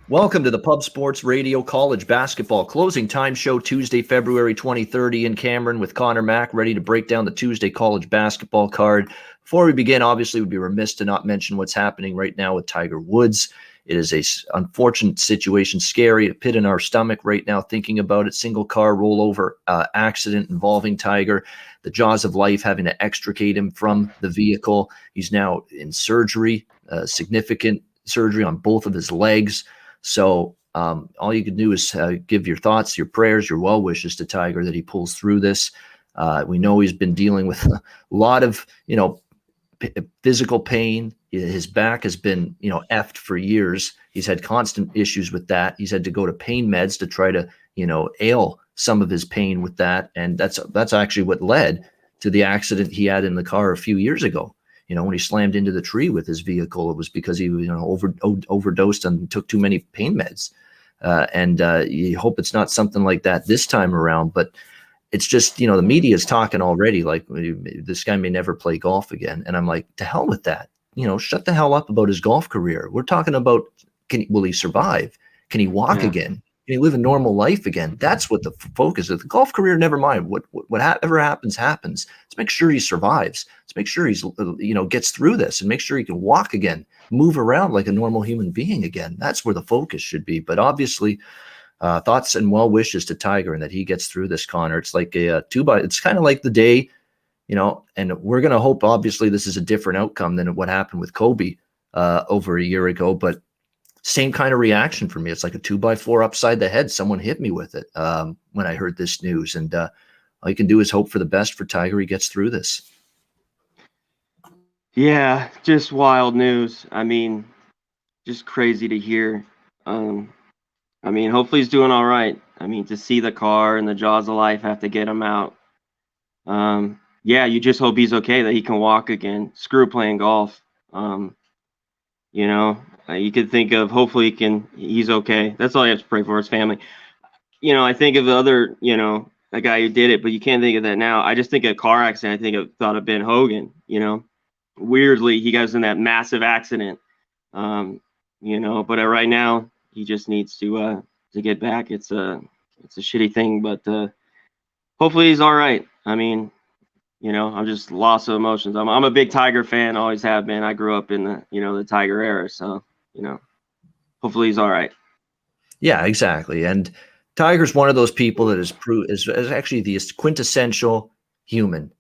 Welcome to the Pub Sports Radio College Basketball Closing Time Show, Tuesday, February 2030 in Cameron with Conor Mack, ready to break down the Tuesday college basketball card. Before we begin, obviously, we'd be remiss to not mention what's happening right now with Tiger Woods. It is an unfortunate situation, scary, a pit in our stomach right now thinking about it. Single car rollover accident involving Tiger, the jaws of life having to extricate him from the vehicle. He's now in surgery, significant surgery on both of his legs. So all you can do is give your thoughts, your prayers, your well wishes to Tiger that he pulls through this. We know he's been dealing with a lot of, physical pain. His back has been, effed for years. He's had constant issues with that. He's had to go to pain meds to try to, ail some of his pain with that. And that's actually what led to the accident he had in the car a few years ago. When he slammed into the tree with his vehicle, it was because he, overdosed and took too many pain meds. And you hope it's not something like that this time around. But it's just, the media is talking already like this guy may never play golf again. And I'm like, to hell with that. Shut the hell up about his golf career. We're talking about, will he survive? Can he walk again? Can he live a normal life again? That's what the focus is. The golf career, never mind. Whatever happens. Let's make sure he survives. Let's make sure he's, gets through this and make sure he can walk again, move around like a normal human being again. That's where the focus should be. But obviously, thoughts and well wishes to Tiger and that he gets through this, Conor. It's like it's kind of like the day, and we're going to hope, obviously, this is a different outcome than what happened with Kobe over a year ago. But same kind of reaction for me. It's like a 2x4 upside the head. Someone hit me with it when I heard this news. And all you can do is hope for the best for Tiger. He gets through this. Yeah, just wild news. I mean, just crazy to hear. Hopefully he's doing all right. To see the car and the jaws of life have to get him out. You just hope he's okay, that he can walk again. Screw playing golf. You could think of, hopefully he's okay. That's all you have to pray for, his family. I think of the other, a guy who did it, but you can't think of that now. I just think of a car accident. Thought of Ben Hogan, weirdly, he got in that massive accident, but right now he just needs to get back. It's a shitty thing, but hopefully he's all right. I'm just lost of emotions. I'm a big Tiger fan, always have been. I grew up in the Tiger era, so hopefully he's all right. Yeah, exactly. And Tiger's one of those people that is actually the quintessential human.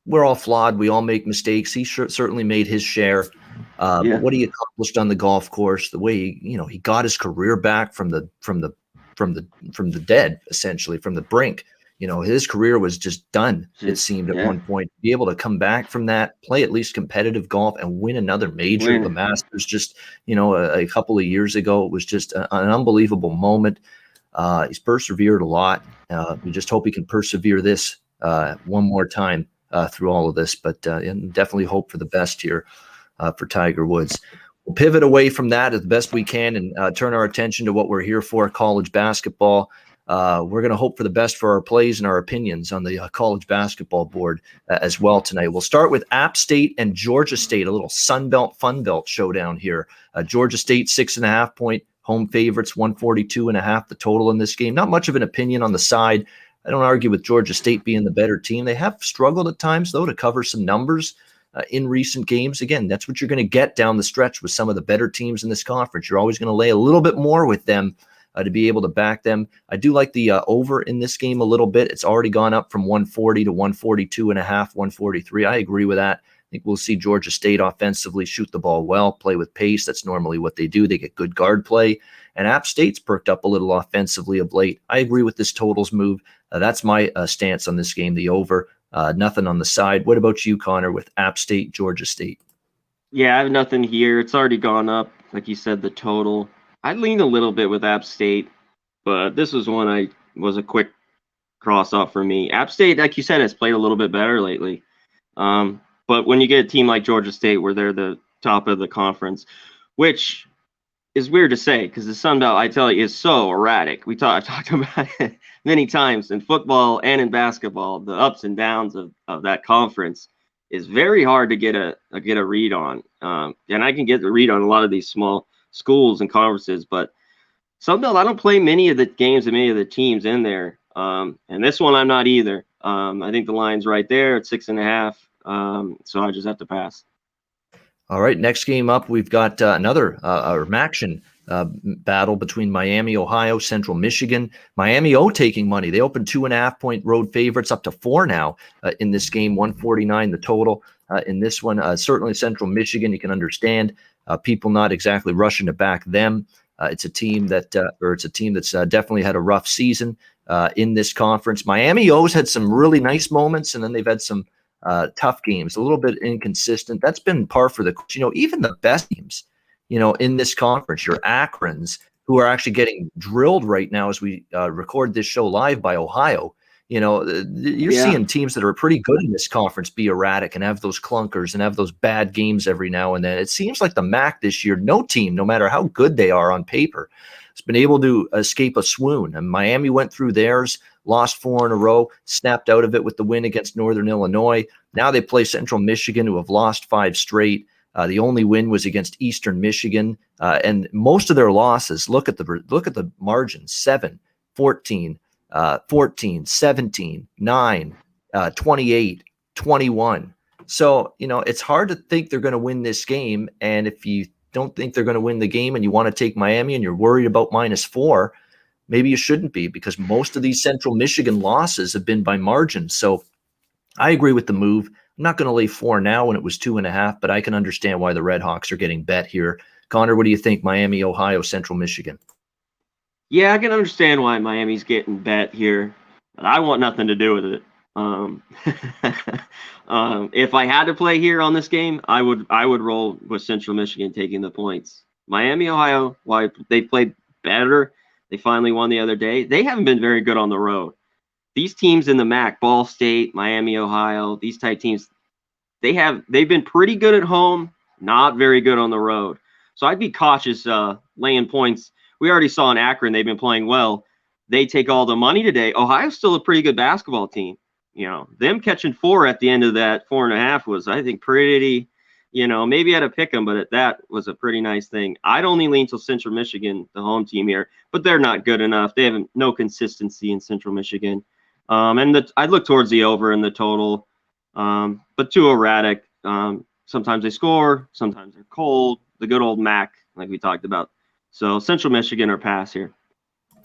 We're all flawed. We all make mistakes. He certainly made his share. But what he accomplished on the golf course, the way he got his career back from the dead, essentially from the brink. His career was just done, it seemed, at one point. Be able to come back from that, play at least competitive golf, and win another major, the Masters, just, a couple of years ago. It was just an unbelievable moment. He's persevered a lot. We just hope he can persevere this one more time through all of this. But definitely hope for the best here for Tiger Woods. We'll pivot away from that as best we can and turn our attention to what we're here for, college basketball. We're going to hope for the best for our plays and our opinions on the college basketball board as well tonight. We'll start with App State and Georgia State, a little Sun Belt, Fun Belt showdown here. Georgia State, 6.5 point home favorites, 142.5 the total in this game. Not much of an opinion on the side. I don't argue with Georgia State being the better team. They have struggled at times, though, to cover some numbers in recent games. Again, that's what you're going to get down the stretch with some of the better teams in this conference. You're always going to lay a little bit more with them to be able to back them. I do like the over in this game a little bit. It's already gone up from 140 to 142.5, 143. I agree with that. I think we'll see Georgia State offensively shoot the ball well, play with pace. That's normally what they do. They get good guard play. And App State's perked up a little offensively of late. I agree with this totals move. That's my stance on this game, the over. Nothing on the side. What about you, Conor, with App State, Georgia State? Yeah, I have nothing here. It's already gone up. Like you said, the total. I leaned a little bit with App State, but this was was a quick cross off for me. App State, like you said, has played a little bit better lately. But when you get a team like Georgia State, where they're the top of the conference, which is weird to say because the Sun Belt, I tell you, is so erratic. I've talked about it many times in football and in basketball. The ups and downs of that conference is very hard to get a read on. And I can get the read on a lot of these small schools and conferences, but Sunbelt, I don't play many of the games and many of the teams in there. And this one I'm not either. I think the line's right there at 6.5. So I just have to pass. All right, next game up, we've got another action battle between Miami, Ohio, Central Michigan. Miami taking money. They opened 2.5-point road favorites, up to 4 now in this game. 149 the total in this one. Certainly Central Michigan, you can understand people not exactly rushing to back them. It's a team that's definitely had a rough season in this conference. Miami O's had some really nice moments, and then they've had some tough games, a little bit inconsistent. That's been par for the course. Even the best teams, in this conference, your Akrons, who are actually getting drilled right now as we record this show live by Ohio. You're seeing teams that are pretty good in this conference be erratic and have those clunkers and have those bad games every now and then. It seems like the MAC this year, no team, no matter how good they are on paper, has been able to escape a swoon. And Miami went through theirs, lost 4 in a row, snapped out of it with the win against Northern Illinois. Now they play Central Michigan, who have lost 5 straight. The only win was against Eastern Michigan, and most of their losses. Look at the margins: 7, 14, 14, 17, 9, 28, 21. So it's hard to think they're going to win this game. And if you don't think they're going to win the game and you want to take Miami and you're worried about -4, maybe you shouldn't be, because most of these Central Michigan losses have been by margin. So I agree with the move. I'm not going to lay 4 now when it was 2.5, but I can understand why the Redhawks are getting bet here. Connor, what do you think? Miami, Ohio, Central Michigan. Yeah, I can understand why Miami's getting bet here, but I want nothing to do with it. If I had to play here on this game, I would roll with Central Michigan taking the points. Miami, Ohio, why they played better. They finally won the other day. They haven't been very good on the road. These teams in the MAC, Ball State, Miami, Ohio, these type teams, they've been pretty good at home, not very good on the road. So I'd be cautious laying points. We already saw in Akron, they've been playing well. They take all the money today. Ohio's still a pretty good basketball team. Them catching 4 at the end of that 4.5 was, I think, pretty, maybe I had to pick them, but that was a pretty nice thing. I'd only lean to Central Michigan, the home team here, but they're not good enough. They have no consistency in Central Michigan. I'd look towards the over in the total, but too erratic. Sometimes they score, sometimes they're cold. The good old MAC, like we talked about. So Central Michigan or pass here.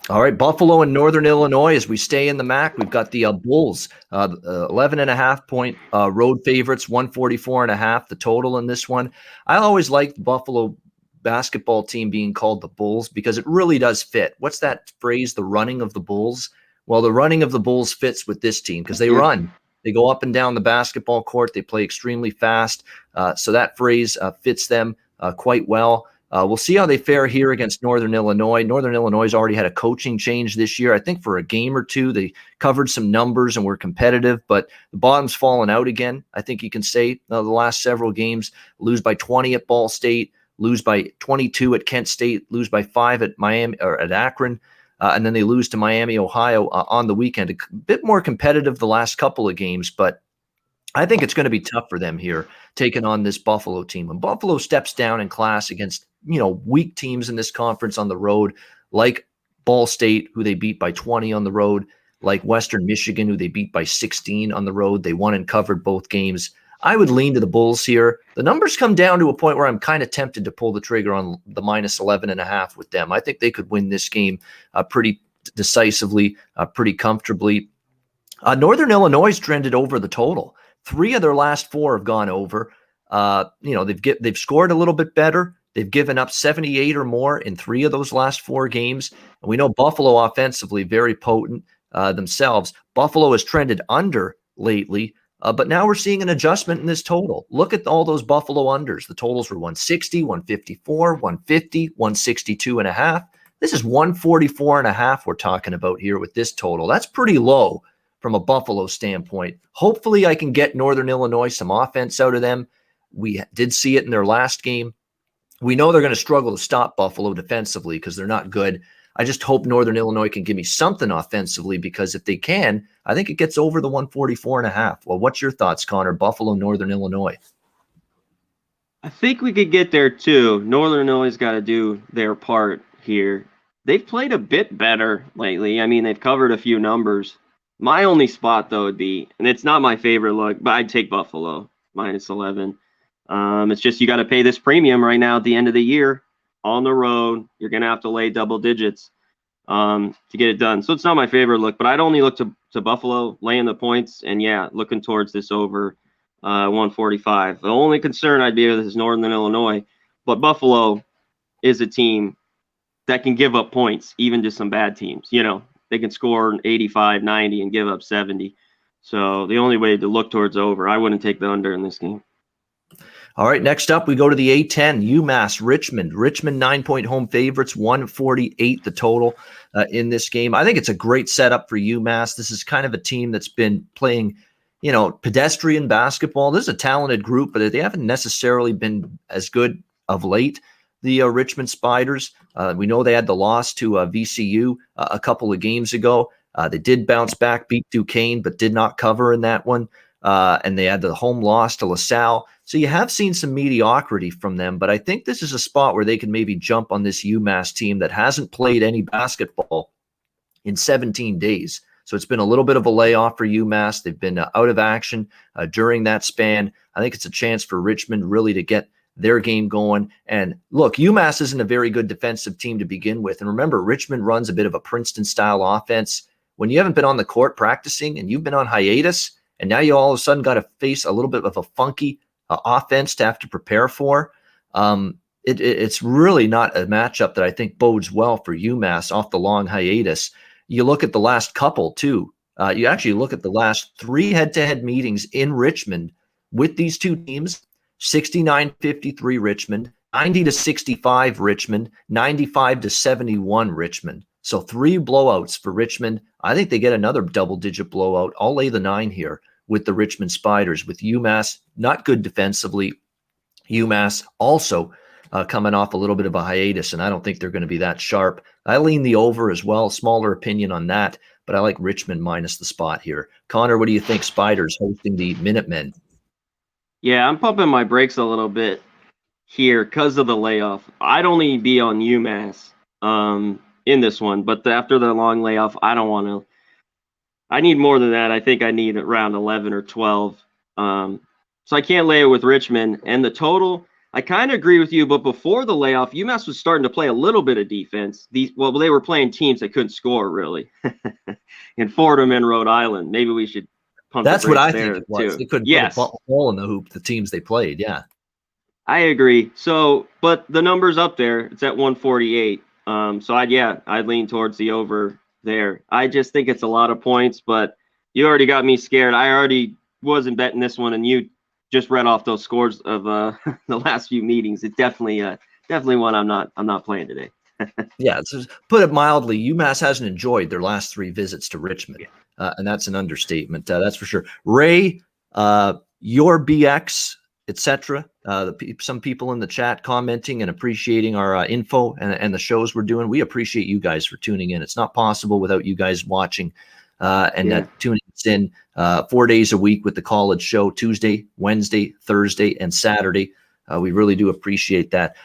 All right, Buffalo and Northern Illinois. As we stay in the MAC, we've got the Bulls, 11.5-point road favorites, 144.5 the total in this one. I always like the Buffalo basketball team being called the Bulls because it really does fit. What's that phrase, the running of the Bulls? Well, the running of the Bulls fits with this team because they run. They go up and down the basketball court. They play extremely fast. So that phrase fits them quite well. We'll see how they fare here against Northern Illinois. Northern Illinois has already had a coaching change this year. I think for a game or two, they covered some numbers and were competitive, but the bottom's fallen out again. I think you can say the last several games, lose by 20 at Ball State, lose by 22 at Kent State, lose by 5 at Miami or at Akron. And then they lose to Miami, Ohio on the weekend. A bit more competitive the last couple of games, but I think it's going to be tough for them here taking on this Buffalo team. When Buffalo steps down in class against, weak teams in this conference on the road, like Ball State, who they beat by 20 on the road, like Western Michigan, who they beat by 16 on the road. They won and covered both games. I would lean to the Bulls here. The numbers come down to a point where I'm kind of tempted to pull the trigger on the -11.5 with them. I think they could win this game pretty decisively, pretty comfortably. Northern Illinois trended over the total. 3 of their last 4 have gone over. They've scored a little bit better. They've given up 78 or more in 3 of those last 4 games. And we know Buffalo offensively very potent themselves. Buffalo has trended under lately. But now we're seeing an adjustment in this total. Look at all those Buffalo unders. The totals were 160, 154, 150, 162.5. This is 144.5 we're talking about here with this total. That's pretty low from a Buffalo standpoint. Hopefully I can get Northern Illinois some offense out of them. We did see it in their last game. We know they're going to struggle to stop Buffalo defensively because they're not good. I just hope Northern Illinois can give me something offensively, because if they can, I think it gets over the 144.5. Well, what's your thoughts, Connor? Buffalo, Northern Illinois. I think we could get there too. Northern Illinois got to do their part here. They've played a bit better lately. I mean, they've covered a few numbers. My only spot though would be, and it's not my favorite look, but I'd take Buffalo -11. It's just you got to pay this premium right now at the end of the year on the road. You're gonna have to lay double digits to get it done. So it's not my favorite look, but I'd only look to Buffalo laying the points, and yeah, looking towards this over 145. The only concern I'd be with is Northern Illinois, but Buffalo is a team that can give up points, even to some bad teams. You know, they can score 85, 90 and give up 70. So the only way to look towards over, I wouldn't take the under in this game. All right, next up, we go to the A10, UMass Richmond. Richmond 9-point home favorites, 148 the total in this game. I think it's a great setup for UMass. This is kind of a team that's been playing, you know, pedestrian basketball. This is a talented group, but they haven't necessarily been as good of late. The Richmond Spiders, we know they had the loss to VCU a couple of games ago. They did bounce back, beat Duquesne, but did not cover in that one. And they had the home loss to LaSalle. So you have seen some mediocrity from them, but I think this is a spot where they can maybe jump on this UMass team that hasn't played any basketball in 17 days. So it's been a little bit of a layoff for UMass. They've been out of action during that span. I think it's a chance for Richmond really to get their game going. And look, UMass isn't a very good defensive team to begin with. And remember, Richmond runs a bit of a Princeton-style offense. When you haven't been on the court practicing and you've been on hiatus, and now you all of a sudden got to face a little bit of a funky offense to have to prepare for, it's really not a matchup that I think bodes well for UMass off the long hiatus. You look at the last couple, too. You actually look at the last 3 head-to-head meetings in Richmond with these two teams, 69-53 Richmond, 90-65 Richmond, 95-71 Richmond. So 3 blowouts for Richmond. I think they get another double-digit blowout. I'll lay the 9 here with the Richmond Spiders, with UMass not good defensively. UMass also coming off a little bit of a hiatus, and I don't think they're going to be that sharp. I lean the over as well. Smaller opinion on that, but I like Richmond minus the spot here. Connor, what do you think? Spiders hosting the Minutemen. Yeah, I'm pumping my brakes a little bit here because of the layoff. I'd only be on UMass in this one, but after the long layoff, I don't want to. I need more than that. I think I need around 11 or 12. So I can't lay it with Richmond. And the total, I kind of agree with you, but before the layoff, UMass was starting to play a little bit of defense. They were playing teams that couldn't score, really. In Fordham and Rhode Island. Maybe we should pump That's the what I brakes think there, it was. too. They couldn't Yes. put a hole in the hoop, the teams they played, yeah. I agree. So, but the number's up there. It's at 148. So I'd lean towards the over there. I just think it's a lot of points, but you already got me scared. I already wasn't betting this one, and you just read off those scores of the last few meetings. It's definitely one I'm not playing today. Yeah, to put it mildly, UMass hasn't enjoyed their last 3 visits to Richmond, and that's an understatement. That's for sure. Ray, your BX, etc. Some people in the chat commenting and appreciating our info and the shows we're doing. We appreciate you guys for tuning in. It's not possible without you guys watching and tuning us in 4 days a week with the college show, Tuesday, Wednesday, Thursday, and Saturday. We really do appreciate that.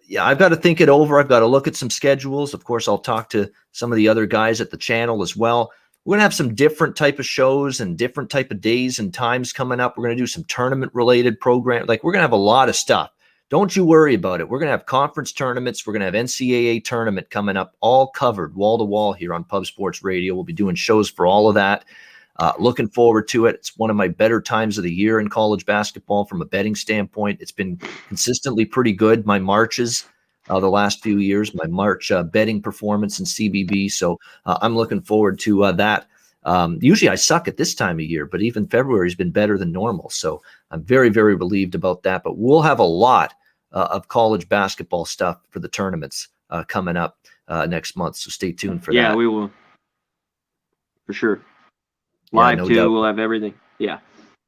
Yeah, I've got to think it over. I've got to look at some schedules. Of course, I'll talk to some of the other guys at the channel as well. We're going to have some different type of shows and different type of days and times coming up. We're going to do some tournament-related programs. Like, we're going to have a lot of stuff. Don't you worry about it. We're going to have conference tournaments. We're going to have NCAA tournament coming up, all covered wall-to-wall here on Pub Sports Radio. We'll be doing shows for all of that. Looking forward to it. It's one of my better times of the year in college basketball from a betting standpoint. It's been consistently pretty good. My Marches the last few years, my March betting performance in CBB. So I'm looking forward to that. Usually I suck at this time of year, but even February has been better than normal. So I'm very, very relieved about that. But we'll have a lot of college basketball stuff for the tournaments coming up next month. So stay tuned for that. Yeah, we will. For sure. Live no too. doubt. We'll have everything. Yeah.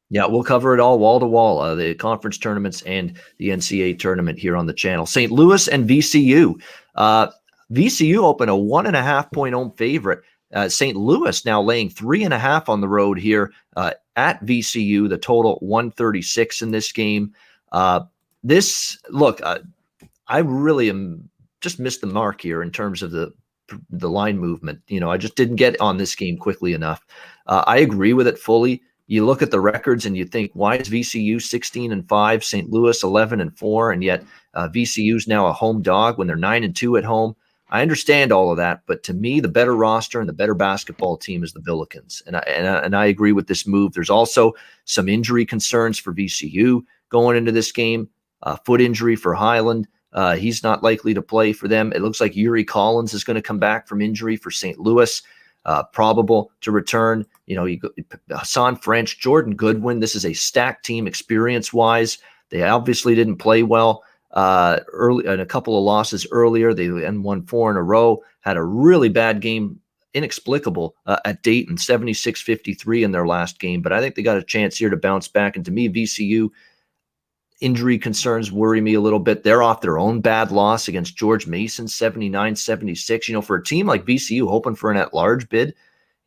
Yeah, we'll cover it all wall to wall, the conference tournaments and the NCAA tournament here on the channel. St. Louis and VCU. VCU open a 1.5 point home favorite. St. Louis now laying 3.5 on the road here at VCU. The total 136 in this game. This look, I really am just missed the mark here in terms of the line movement. I just didn't get on this game quickly enough. I agree with it fully. You look at the records and you think, why is VCU 16-5, St. Louis 11-4, and yet VCU's now a home dog when they're 9-2 at home? I understand all of that, but to me, the better roster and the better basketball team is the Billikens, and I agree with this move. There's also some injury concerns for VCU going into this game. Foot injury for Highland. He's not likely to play for them. It looks like Yuri Collins is going to come back from injury for St. Louis, probable to return. Hassan French, Jordan Goodwin. This is a stacked team experience-wise. They obviously didn't play well early in a couple of losses earlier. They won 4 in a row, had a really bad game, inexplicable, at Dayton, 76-53 in their last game. But I think they got a chance here to bounce back. And to me, VCU, injury concerns worry me a little bit. They're off their own bad loss against George Mason, 79-76. For a team like VCU hoping for an at-large bid,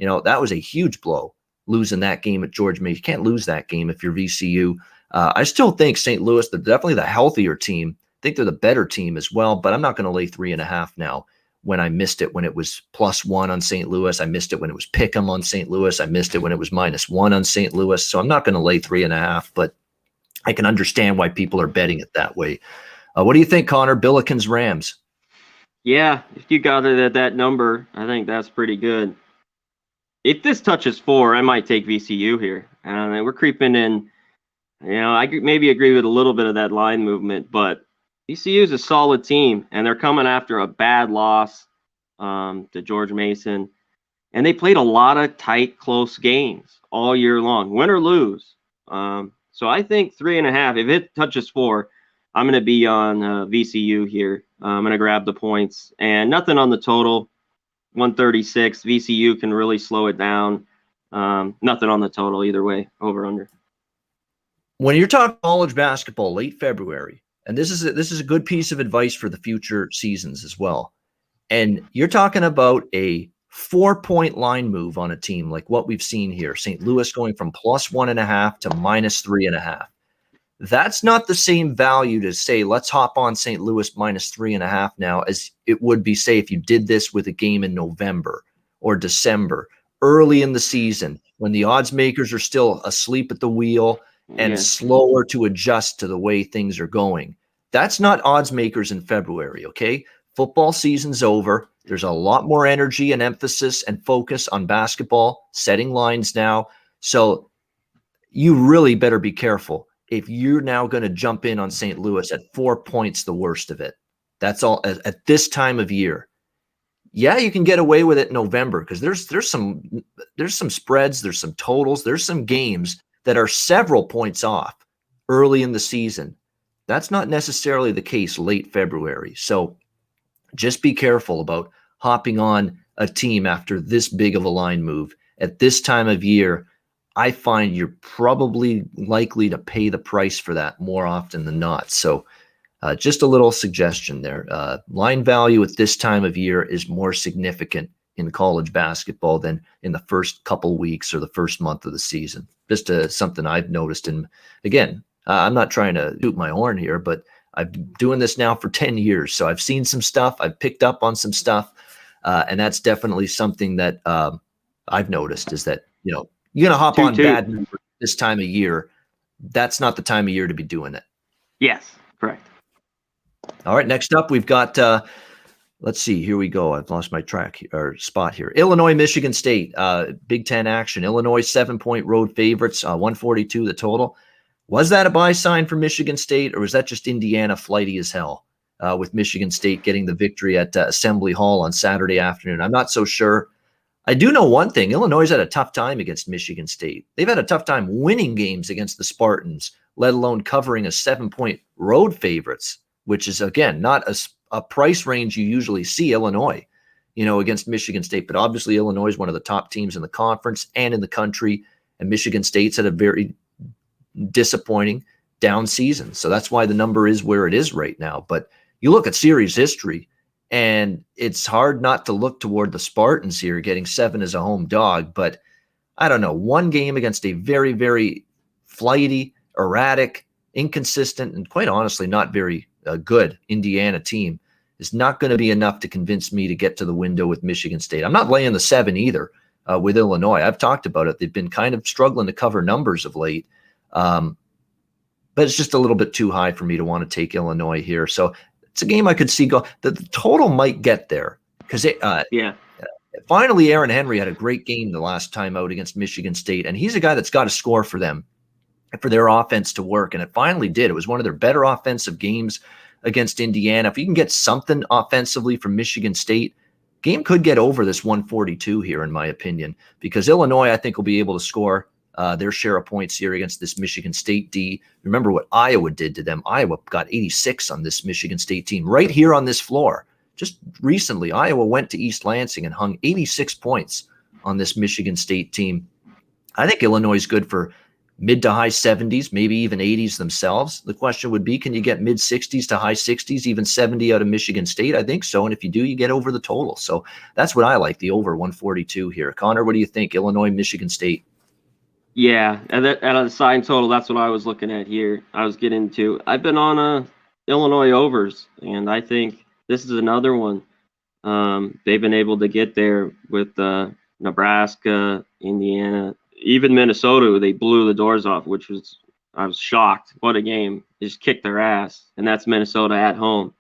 that was a huge blow, losing that game at George Mason. You can't lose that game if you're VCU. I still think St. Louis, they're definitely the healthier team. I think they're the better team as well, but I'm not going to lay 3.5 now when I missed it when it was +1 on St. Louis. I missed it when it was pick'em on St. Louis. I missed it when it was -1 on St. Louis. So I'm not going to lay 3.5, but I can understand why people are betting it that way. What do you think, Conor? Billikens Rams? Yeah, if you got it at that number, I think that's pretty good. If this touches 4, I might take VCU here. We're creeping in. I maybe agree with a little bit of that line movement, but VCU is a solid team, and they're coming after a bad loss to George Mason. And they played a lot of tight, close games all year long, win or lose. So I think 3.5. If it touches 4, I'm going to be on VCU here. I'm going to grab the points. And nothing on the total, 136. VCU can really slow it down. Nothing on the total either way, over under. When you're talking college basketball late February, and this is a good piece of advice for the future seasons as well, and you're talking about a 4-point line move on a team like what we've seen here, St. Louis going from +1.5 to -3.5. That's not the same value to say, let's hop on St. Louis -3.5 now, as it would be, say, if you did this with a game in November or December, early in the season, when the odds makers are still asleep at the wheel and slower to adjust to the way things are going. That's not odds makers in February, okay? Football season's over. There's a lot more energy and emphasis and focus on basketball, setting lines now. So you really better be careful if you're now going to jump in on St. Louis at 4 points, the worst of it. That's all at this time of year. Yeah, you can get away with it in November because there's some spreads, there's some totals, there's some games that are several points off early in the season. That's not necessarily the case late February. So just be careful about hopping on a team after this big of a line move. At this time of year, I find you're probably likely to pay the price for that more often than not. So just a little suggestion there. Line value at this time of year is more significant in college basketball than in the first couple weeks or the first month of the season. Just something I've noticed. And again, I'm not trying to toot my horn here, but I've been doing this now for 10 years. So I've seen some stuff. I've picked up on some stuff. And that's definitely something that I've noticed is that, you're going to hop on bad numbers this time of year. That's not the time of year to be doing it. Yes, correct. All right. Next up, we've got, let's see, here we go. I've lost my spot here. Illinois, Michigan State, Big Ten action. Illinois 7-point road favorites, 142 the total. Was that a buy sign for Michigan State, or was that just Indiana flighty as hell with Michigan State getting the victory at Assembly Hall on Saturday afternoon? I'm not so sure. I do know one thing. Illinois had a tough time against Michigan State. They've had a tough time winning games against the Spartans, let alone covering a 7-point road favorites, which is, again, not a price range you usually see Illinois, against Michigan State. But obviously Illinois is one of the top teams in the conference and in the country, and Michigan State's had a very disappointing down season. So that's why the number is where it is right now. But you look at series history, and it's hard not to look toward the Spartans here, getting 7 as a home dog. But I don't know, one game against a very, very flighty, erratic inconsistent and quite honestly not very good Indiana team is not going to be enough to convince me to get to the window with Michigan State. I'm not laying the 7 either with Illinois. I've talked about it. They've been kind of struggling to cover numbers of late. But it's just a little bit too high for me to want to take Illinois here. So it's a game I could see go. The total might get there because finally Aaron Henry had a great game the last time out against Michigan State, and he's a guy that's got to score for them, for their offense to work, and it finally did. It was one of their better offensive games against Indiana. If you can get something offensively from Michigan State, game could get over this 142 here, in my opinion, because Illinois, I think, will be able to score their share of points here against this Michigan State D. Remember what Iowa did to them. Iowa got 86 on this Michigan State team right here on this floor. Just recently, Iowa went to East Lansing and hung 86 points on this Michigan State team. I think Illinois is good for mid to high 70s, maybe even 80s themselves. The question would be, can you get mid 60s to high 60s, even 70 out of Michigan State? I think so. And if you do, you get over the total. So that's what I like, the over 142 here. Connor, what do you think? Illinois, Michigan State. Yeah, at a sign total, that's what I was looking at here. I was getting to. I've been on Illinois overs, and I think this is another one. They've been able to get there with Nebraska, Indiana, even Minnesota. They blew the doors off, I was shocked. What a game! They just kicked their ass, and that's Minnesota at home.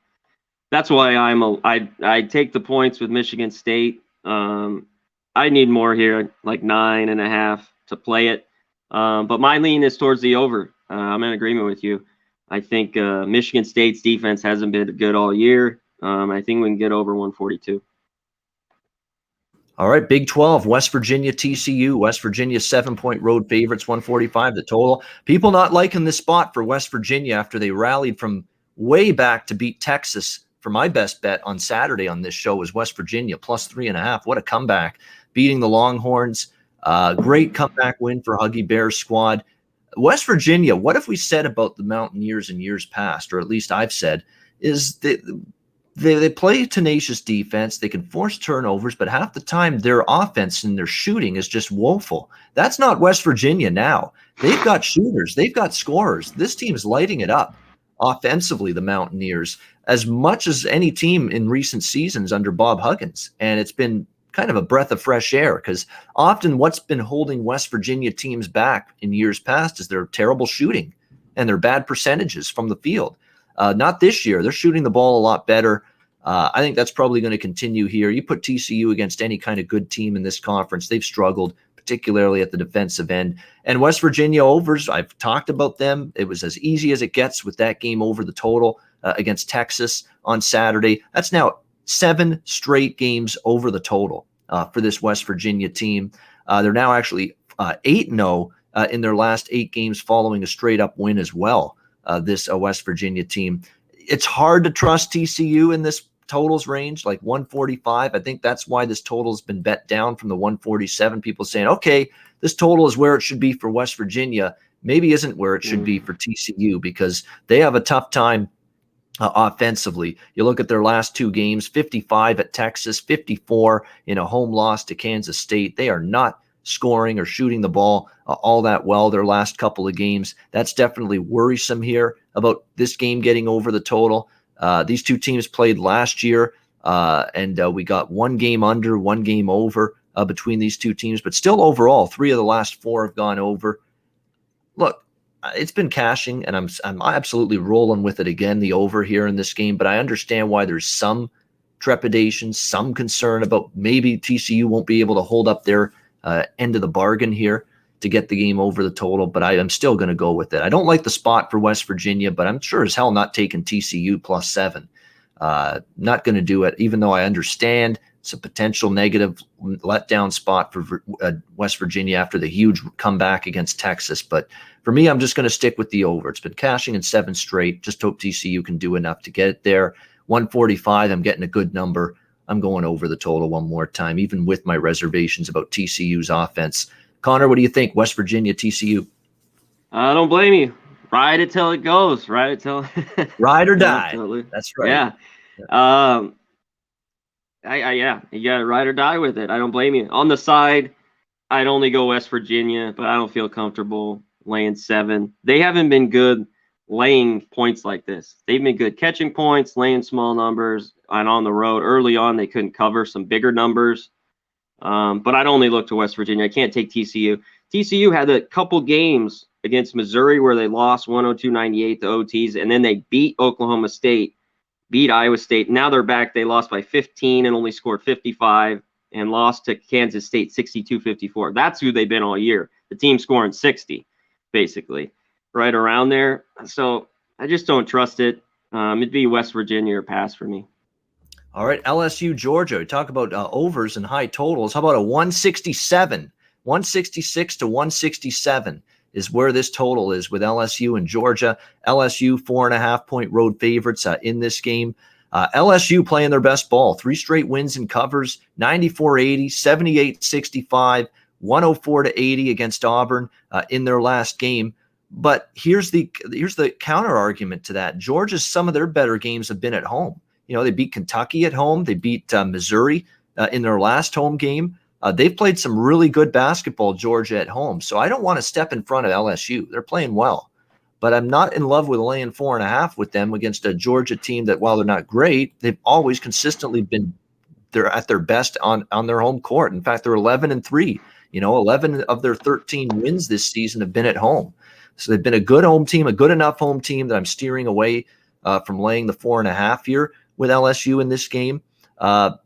That's why I take the points with Michigan State. I need more here, like 9.5 to play it. But my lean is towards the over. I'm in agreement with you. I think Michigan State's defense hasn't been good all year. I think we can get over 142. All right, Big 12, West Virginia, TCU. West Virginia 7-point road favorites, 145 the total. People not liking this spot for West Virginia after they rallied from way back to beat Texas. For my best bet on Saturday on this show was West Virginia plus 3.5. What a comeback, beating the Longhorns. Great comeback win for Huggy Bear's squad. West Virginia, what have we said about the Mountaineers in years past, or at least I've said, is that they play tenacious defense. They can force turnovers, but half the time their offense and their shooting is just woeful. That's not West Virginia now. They've got shooters. They've got scorers. This team is lighting it up offensively, the Mountaineers, as much as any team in recent seasons under Bob Huggins. And it's been kind of a breath of fresh air because often what's been holding West Virginia teams back in years past is their terrible shooting and their bad percentages from the field. Not this year. They're shooting the ball a lot better. I think that's probably going to continue here. You put TCU against any kind of good team in this conference, they've struggled, particularly at the defensive end. And West Virginia overs, I've talked about them. It was as easy as it gets with that game over the total against Texas on Saturday. That's now 7 straight games over the total for this West Virginia team. They're now actually 8-0 in their last 8 games following a straight-up win as well, this West Virginia team. It's hard to trust TCU in this totals range, like 145. I think that's why this total has been bet down from the 147. People saying, okay, this total is where it should be for West Virginia. Maybe isn't where it should be for TCU because they have a tough time offensively. You look at their last 2 games, 55 at Texas, 54 in a home loss to Kansas State. They are not scoring or shooting the ball all that well their last couple of games. That's definitely worrisome here about this game getting over the total. These 2 teams played last year, and we got 1 game under, 1 game over between these 2 teams. But still overall, 3 of the last 4 have gone over. Look, it's been cashing, and I'm absolutely rolling with it again, the over here in this game. But I understand why there's some trepidation, some concern about maybe TCU won't be able to hold up their end of the bargain here to get the game over the total. But I am still going to go with it. I don't like the spot for West Virginia, but I'm sure as hell not taking TCU plus 7. Not going to do it, even though I understand it's a potential negative letdown spot for West Virginia after the huge comeback against Texas. But for me, I'm just going to stick with the over. It's been cashing in 7 straight. Just hope TCU can do enough to get it there. 145, I'm getting a good number. I'm going over the total one more time, even with my reservations about TCU's offense. Connor, what do you think? West Virginia, TCU? I don't blame you. Ride it till it goes. Ride it till ride or die. Absolutely. That's right. Yeah. Yeah, you got to ride or die with it. I don't blame you. On the side, I'd only go West Virginia, but I don't feel comfortable laying 7. They haven't been good laying points like this. They've been good catching points, laying small numbers, and on the road. Early on, they couldn't cover some bigger numbers. But I'd only look to West Virginia. I can't take TCU. TCU had a couple games against Missouri where they lost 102-98 to OTs, and then they beat Oklahoma State, beat Iowa State. Now they're back. They lost by 15 and only scored 55 and lost to Kansas State 62-54. That's who they've been all year. The team scoring 60, basically, right around there. So I just don't trust it. It'd be West Virginia or pass for me. All right, LSU, Georgia. We talk about overs and high totals. How about a 167? 166 to 167 is where this total is with LSU and Georgia. LSU 4.5-point road favorites in this game. LSU playing their best ball. 3 straight wins and covers, 94-80, 78-65, 104-80 against Auburn in their last game. But here's the counter argument to that. Georgia's some of their better games have been at home. You know, they beat Kentucky at home. They beat Missouri in their last home game. They've played some really good basketball, Georgia, at home. So I don't want to step in front of LSU. They're playing well. But I'm not in love with laying 4.5 with them against a Georgia team that, while they're not great, they've always consistently been at their best on their home court. In fact, they're 11-3. 11 of their 13 wins this season have been at home. So they've been a good home team, a good enough home team that I'm steering away from laying the 4.5 here with LSU in this game.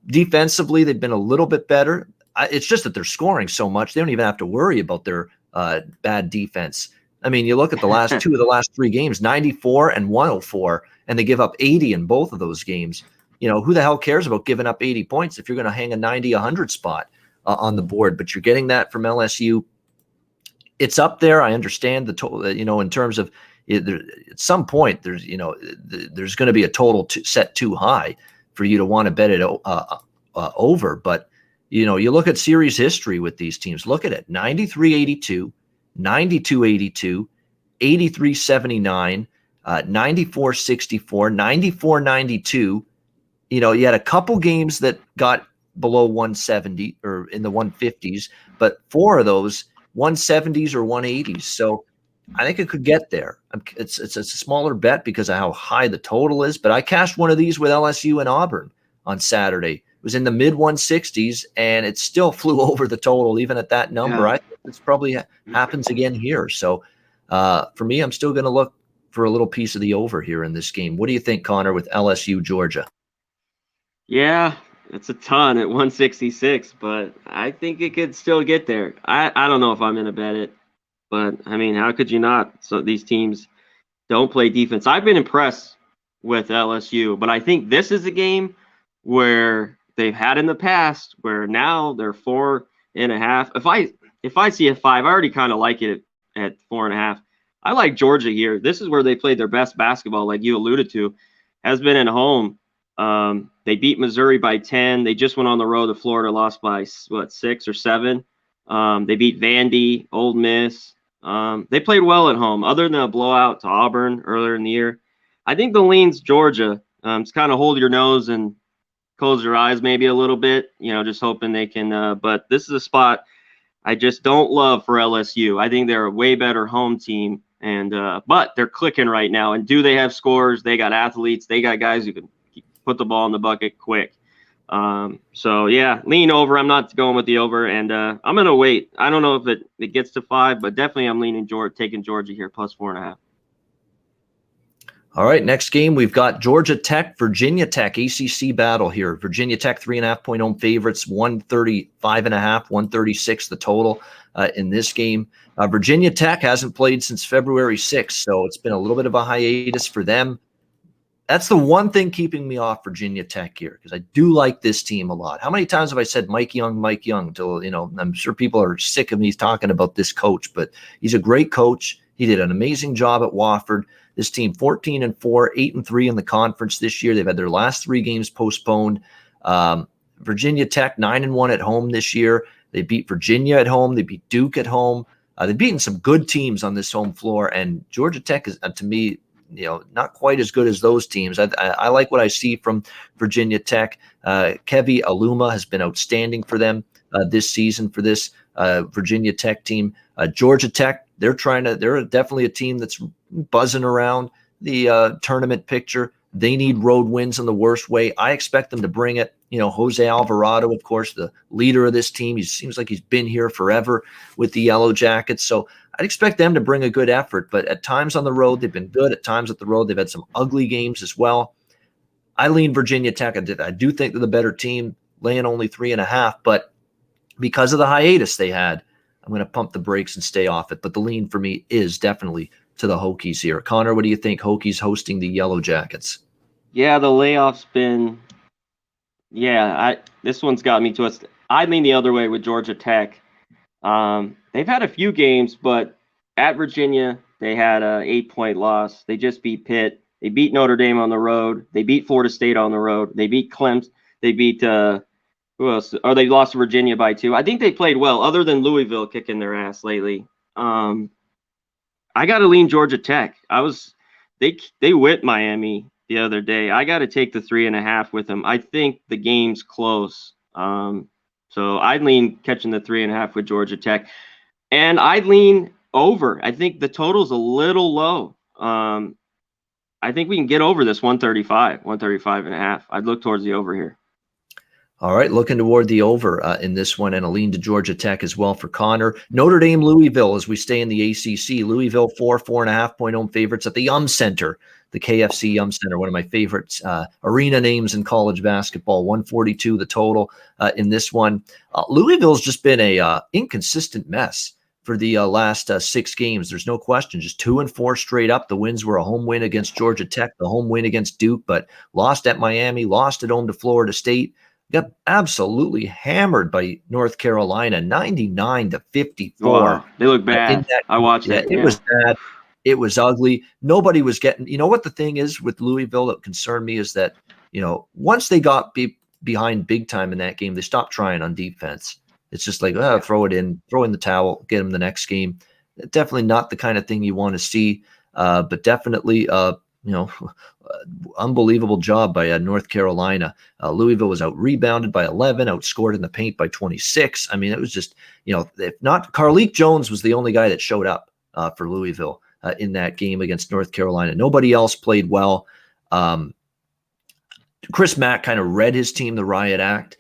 Defensively, they've been a little bit better. It's just that they're scoring so much. They don't even have to worry about their bad defense. I mean, you look at the last 2 of the last 3 games, 94 and 104, and they give up 80 in both of those games. Who the hell cares about giving up 80 points if you're going to hang a 90, 100 spot on the board? But you're getting that from LSU. It's up there. I understand the total, in terms of at some point there's going to be a total set too high for you to want to bet it over. But, you look at series history with these teams. Look at it. 93-82, 92-82, 83-79, 94-64, 94-92. You had a couple games that got below 170 or in the 150s, but 4 of those 170s or 180s. So I think it could get there. It's a smaller bet because of how high the total is, but I cashed one of these with LSU and Auburn on Saturday. It was in the mid 160s, and it still flew over the total even at that number. Yeah. I think this probably happens again here. So for me, I'm still going to look for a little piece of the over here in this game. What do you think, Conor, with LSU, Georgia? Yeah, it's a ton at 166, but I think it could still get there. I don't know if I'm going to bet it. But, I mean, how could you not? So these teams don't play defense. I've been impressed with LSU, but I think this is a game where they've had in the past where now they're 4.5. If I see a 5, I already kind of like it at 4.5. I like Georgia here. This is where they played their best basketball, like you alluded to, has been at home. They beat Missouri by 10. They just went on the road to Florida, lost by, 6 or 7. They beat Vandy, Ole Miss. They played well at home, other than a blowout to Auburn earlier in the year. I think the lean's Georgia. Just kind of hold your nose and close your eyes maybe a little bit, just hoping they can. But this is a spot I just don't love for LSU. I think they're a way better home team, but they're clicking right now. And do they have scores? They got athletes. They got guys who can put the ball in the bucket quick. So yeah, lean over. I'm not going with the over, and I'm gonna wait. I don't know if it gets to 5, but definitely I'm leaning taking Georgia here plus 4.5. All right, next game we've got Georgia Tech, Virginia Tech, ACC battle here. Virginia Tech 3.5-point home favorites, 135.5, 136 the total in this game. Virginia Tech hasn't played since February 6th, so it's been a little bit of a hiatus for them. That's the one thing keeping me off Virginia Tech here, because I do like this team a lot. How many times have I said Mike Young till, I'm sure people are sick of me talking about this coach, but he's a great coach. He did an amazing job at Wofford. This team 14-4, 8-3 in the conference this year. They've had their last 3 games postponed. Virginia Tech 9-1 at home this year. They beat Virginia at home. They beat Duke at home. They've beaten some good teams on this home floor, and Georgia Tech is, to me, not quite as good as those teams. I like what I see from Virginia Tech. Kevi Aluma has been outstanding for them this season for this Virginia Tech team. Georgia Tech, They're definitely a team that's buzzing around the tournament picture. They need road wins in the worst way. I expect them to bring it. Jose Alvarado, of course, the leader of this team. He seems like he's been here forever with the Yellow Jackets. So I'd expect them to bring a good effort. But at times on the road, they've been good. At times at the road, they've had some ugly games as well. I lean Virginia Tech. I do think they're the better team, laying only 3.5. But because of the hiatus they had, I'm going to pump the brakes and stay off it. But the lean for me is definitely to the Hokies here. Connor, what do you think? Hokies hosting the Yellow Jackets. Yeah, the layoff's been. Yeah, this one's got me to us. I lean the other way with Georgia Tech. They've had a few games, but at Virginia, they had a 8-point loss. They just beat Pitt. They beat Notre Dame on the road. They beat Florida State on the road. They beat Clemson. They beat who else? Oh, they lost to Virginia by 2. I think they played well, other than Louisville kicking their ass lately. I got to lean Georgia Tech. They whipped Miami the other day. I got to take the 3.5 with them. I think the game's close. So I'd lean catching the 3.5 with Georgia Tech, and I'd lean over. I think the total's a little low. I think we can get over this 135.5. I'd look towards the over here. All right, looking toward the over in this one, and a lean to Georgia Tech as well for Conor. Notre Dame, Louisville, as we stay in the ACC. Louisville 4.5 point home favorites at the Yum Center, the KFC Yum Center, one of my favorites arena names in college basketball. 142 the total in this one. Louisville's just been a inconsistent mess for the last 6 games. There's no question. Just 2-4 straight up. The wins were a home win against Georgia Tech, the home win against Duke, but lost at Miami, lost at home to Florida State. Got absolutely hammered by North Carolina, 99-54. Wow, they look bad. I watched that. It was bad. It was ugly. Nobody was getting. You know what the thing is with Louisville that concerned me is that once they got behind big time in that game, they stopped trying on defense. It's just like throw in the towel, get them the next game. Definitely not the kind of thing you want to see, but definitely unbelievable job by North Carolina. Louisville was out rebounded by 11, outscored in the paint by 26. I mean, it was just, if not, Carlik Jones was the only guy that showed up for Louisville in that game against North Carolina. Nobody else played well. Chris Mack kind of read his team the riot act.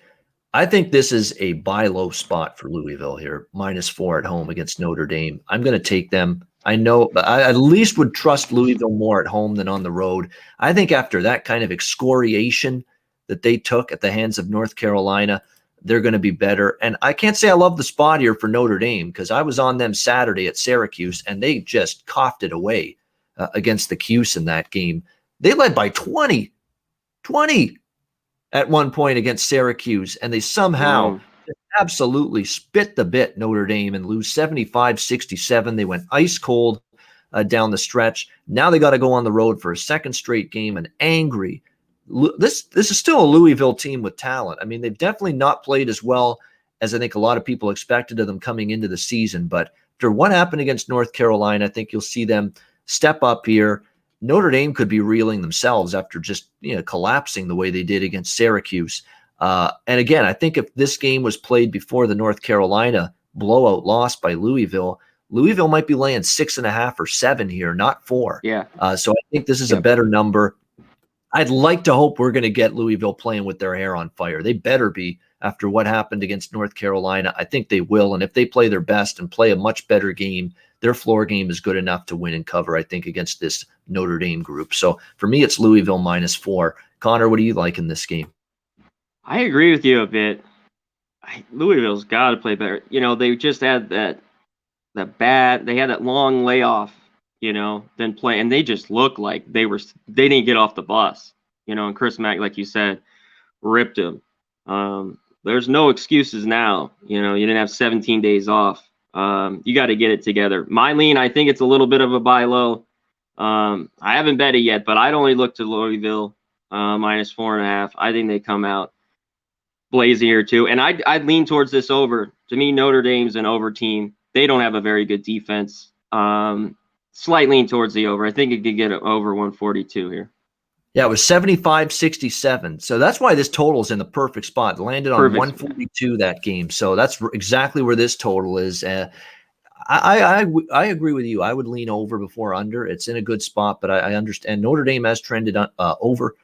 I think this is a buy low spot for Louisville here, -4 at home against Notre Dame. I'm going to take them. I know I at least would trust Louisville more at home than on the road. I think after that kind of excoriation that they took at the hands of North Carolina, they're going to be better. And I can't say I love the spot here for Notre Dame because I was on them Saturday at Syracuse, and they just coughed it away against the Cuse in that game. They led by 20 at one point against Syracuse, and they somehow absolutely spit the bit Notre Dame and lose 75-67. They went ice cold down the stretch. Now they got to go on the road for a second straight game, and angry. This is still a Louisville team with talent. I mean, they've definitely not played as well as I think a lot of people expected of them coming into the season. But after what happened against North Carolina, I think you'll see them step up here. Notre Dame could be reeling themselves after just collapsing the way they did against Syracuse. And again, I think if this game was played before the North Carolina blowout loss by Louisville might be laying 6.5 or 7 here, not 4. Yeah. So I think this is a better number. I'd like to hope we're going to get Louisville playing with their hair on fire. They better be after what happened against North Carolina. I think they will. And if they play their best and play a much better game, their floor game is good enough to win and cover, I think, against this Notre Dame group. So for me, it's Louisville -4. Connor, what do you like in this game? I agree with you a bit. Louisville's got to play better. They just had they had that long layoff, then play, and they just looked like they didn't get off the bus, and Chris Mack, like you said, ripped them. There's no excuses now. You didn't have 17 days off. You got to get it together. My lean, I think it's a little bit of a buy low. I haven't bet it yet, but I'd only look to Louisville -4.5. I think they come out blazing here too, and I'd lean towards this over. To me, Notre Dame's an over team. They don't have a very good defense. Slight lean towards the over. I think it could get over 142 here. Yeah, it was 75-67. So that's why this total's in the perfect spot. It landed on 142 that game. So that's exactly where this total is. I agree with you. I would lean over before under. It's in a good spot, but I understand Notre Dame has trended over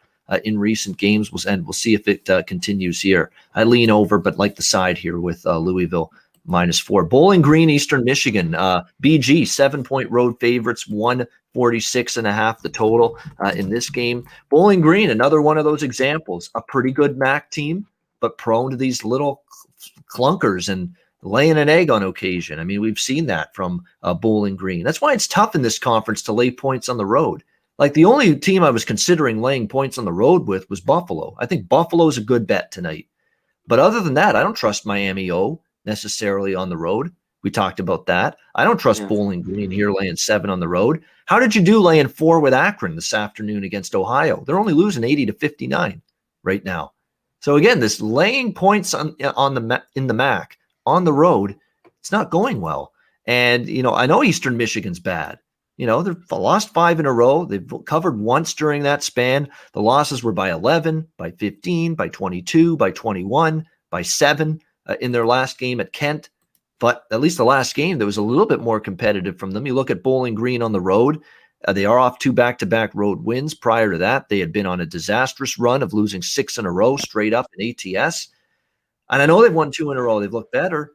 in recent games. We'll see if it continues here. I lean over, but like the side here with Louisville -4. Bowling Green, Eastern Michigan. BG 7-point road favorites, 146.5 the total in this game. Bowling Green, another one of those examples. A pretty good MAC team, but prone to these little clunkers and laying an egg on occasion. I mean, we've seen that from Bowling Green. That's why it's tough in this conference to lay points on the road. Like the only team I was considering laying points on the road with was Buffalo. I think Buffalo's a good bet tonight. But other than that, I don't trust Miami O necessarily on the road. We talked about that. I don't trust Bowling Green here laying 7 on the road. How did you do laying 4 with Akron this afternoon against Ohio? They're only losing 80-59 right now. So again, this laying points in the MAC on the road, it's not going well. And, I know Eastern Michigan's bad. They've lost 5 in a row. They've covered once during that span. The losses were by 11, by 15, by 22, by 21, by 7 in their last game at Kent. But at least the last game, there was a little bit more competitive from them. You look at Bowling Green on the road. They are off 2 back-to-back road wins. Prior to that, they had been on a disastrous run of losing 6 in a row straight up in ATS. And I know they've won 2 in a row. They've looked better.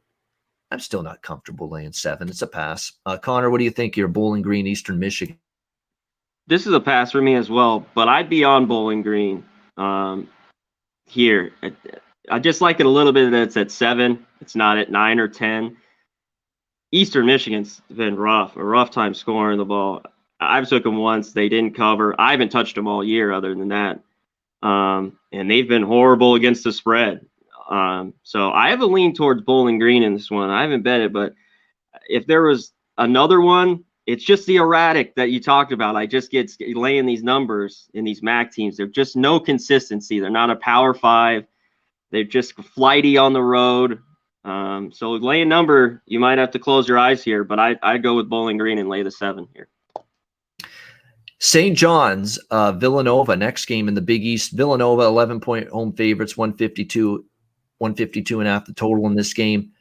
I'm still not comfortable laying 7. It's a pass. Connor, what do you think here? Bowling Green, Eastern Michigan. This is a pass for me as well, but I'd be on Bowling Green here. I just like it a little bit that it's at 7. It's not at 9 or 10. Eastern Michigan's been a rough time scoring the ball. I've took them once. They didn't cover. I haven't touched them all year other than that. And they've been horrible against the spread. So I have a lean towards Bowling Green in this one. I haven't bet it, but if there was another one, it's just the erratic that you talked about. I just get laying these numbers in these MAC teams. There's just no consistency. They're not a Power 5. They're just flighty on the road. So laying number, you might have to close your eyes here, but I'd go with Bowling Green and lay the 7 here. St. John's, Villanova, next game in the Big East. Villanova, 11-point home favorites, 152.5 the total in this game.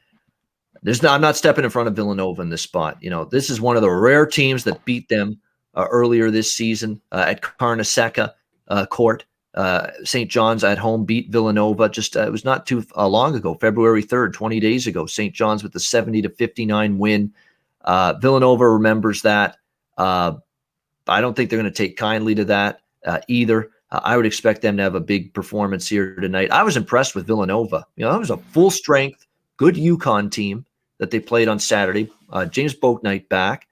I'm not stepping in front of Villanova in this spot. This is one of the rare teams that beat them earlier this season at Carnesecca Court. St. John's at home beat Villanova. It was not too long ago, February 3rd, 20 days ago. St. John's with the 70-59 win. Villanova remembers that. I don't think they're going to take kindly to that either. I would expect them to have a big performance here tonight. I was impressed with Villanova. It was a full-strength, good UConn team that they played on Saturday. James Bouknight back,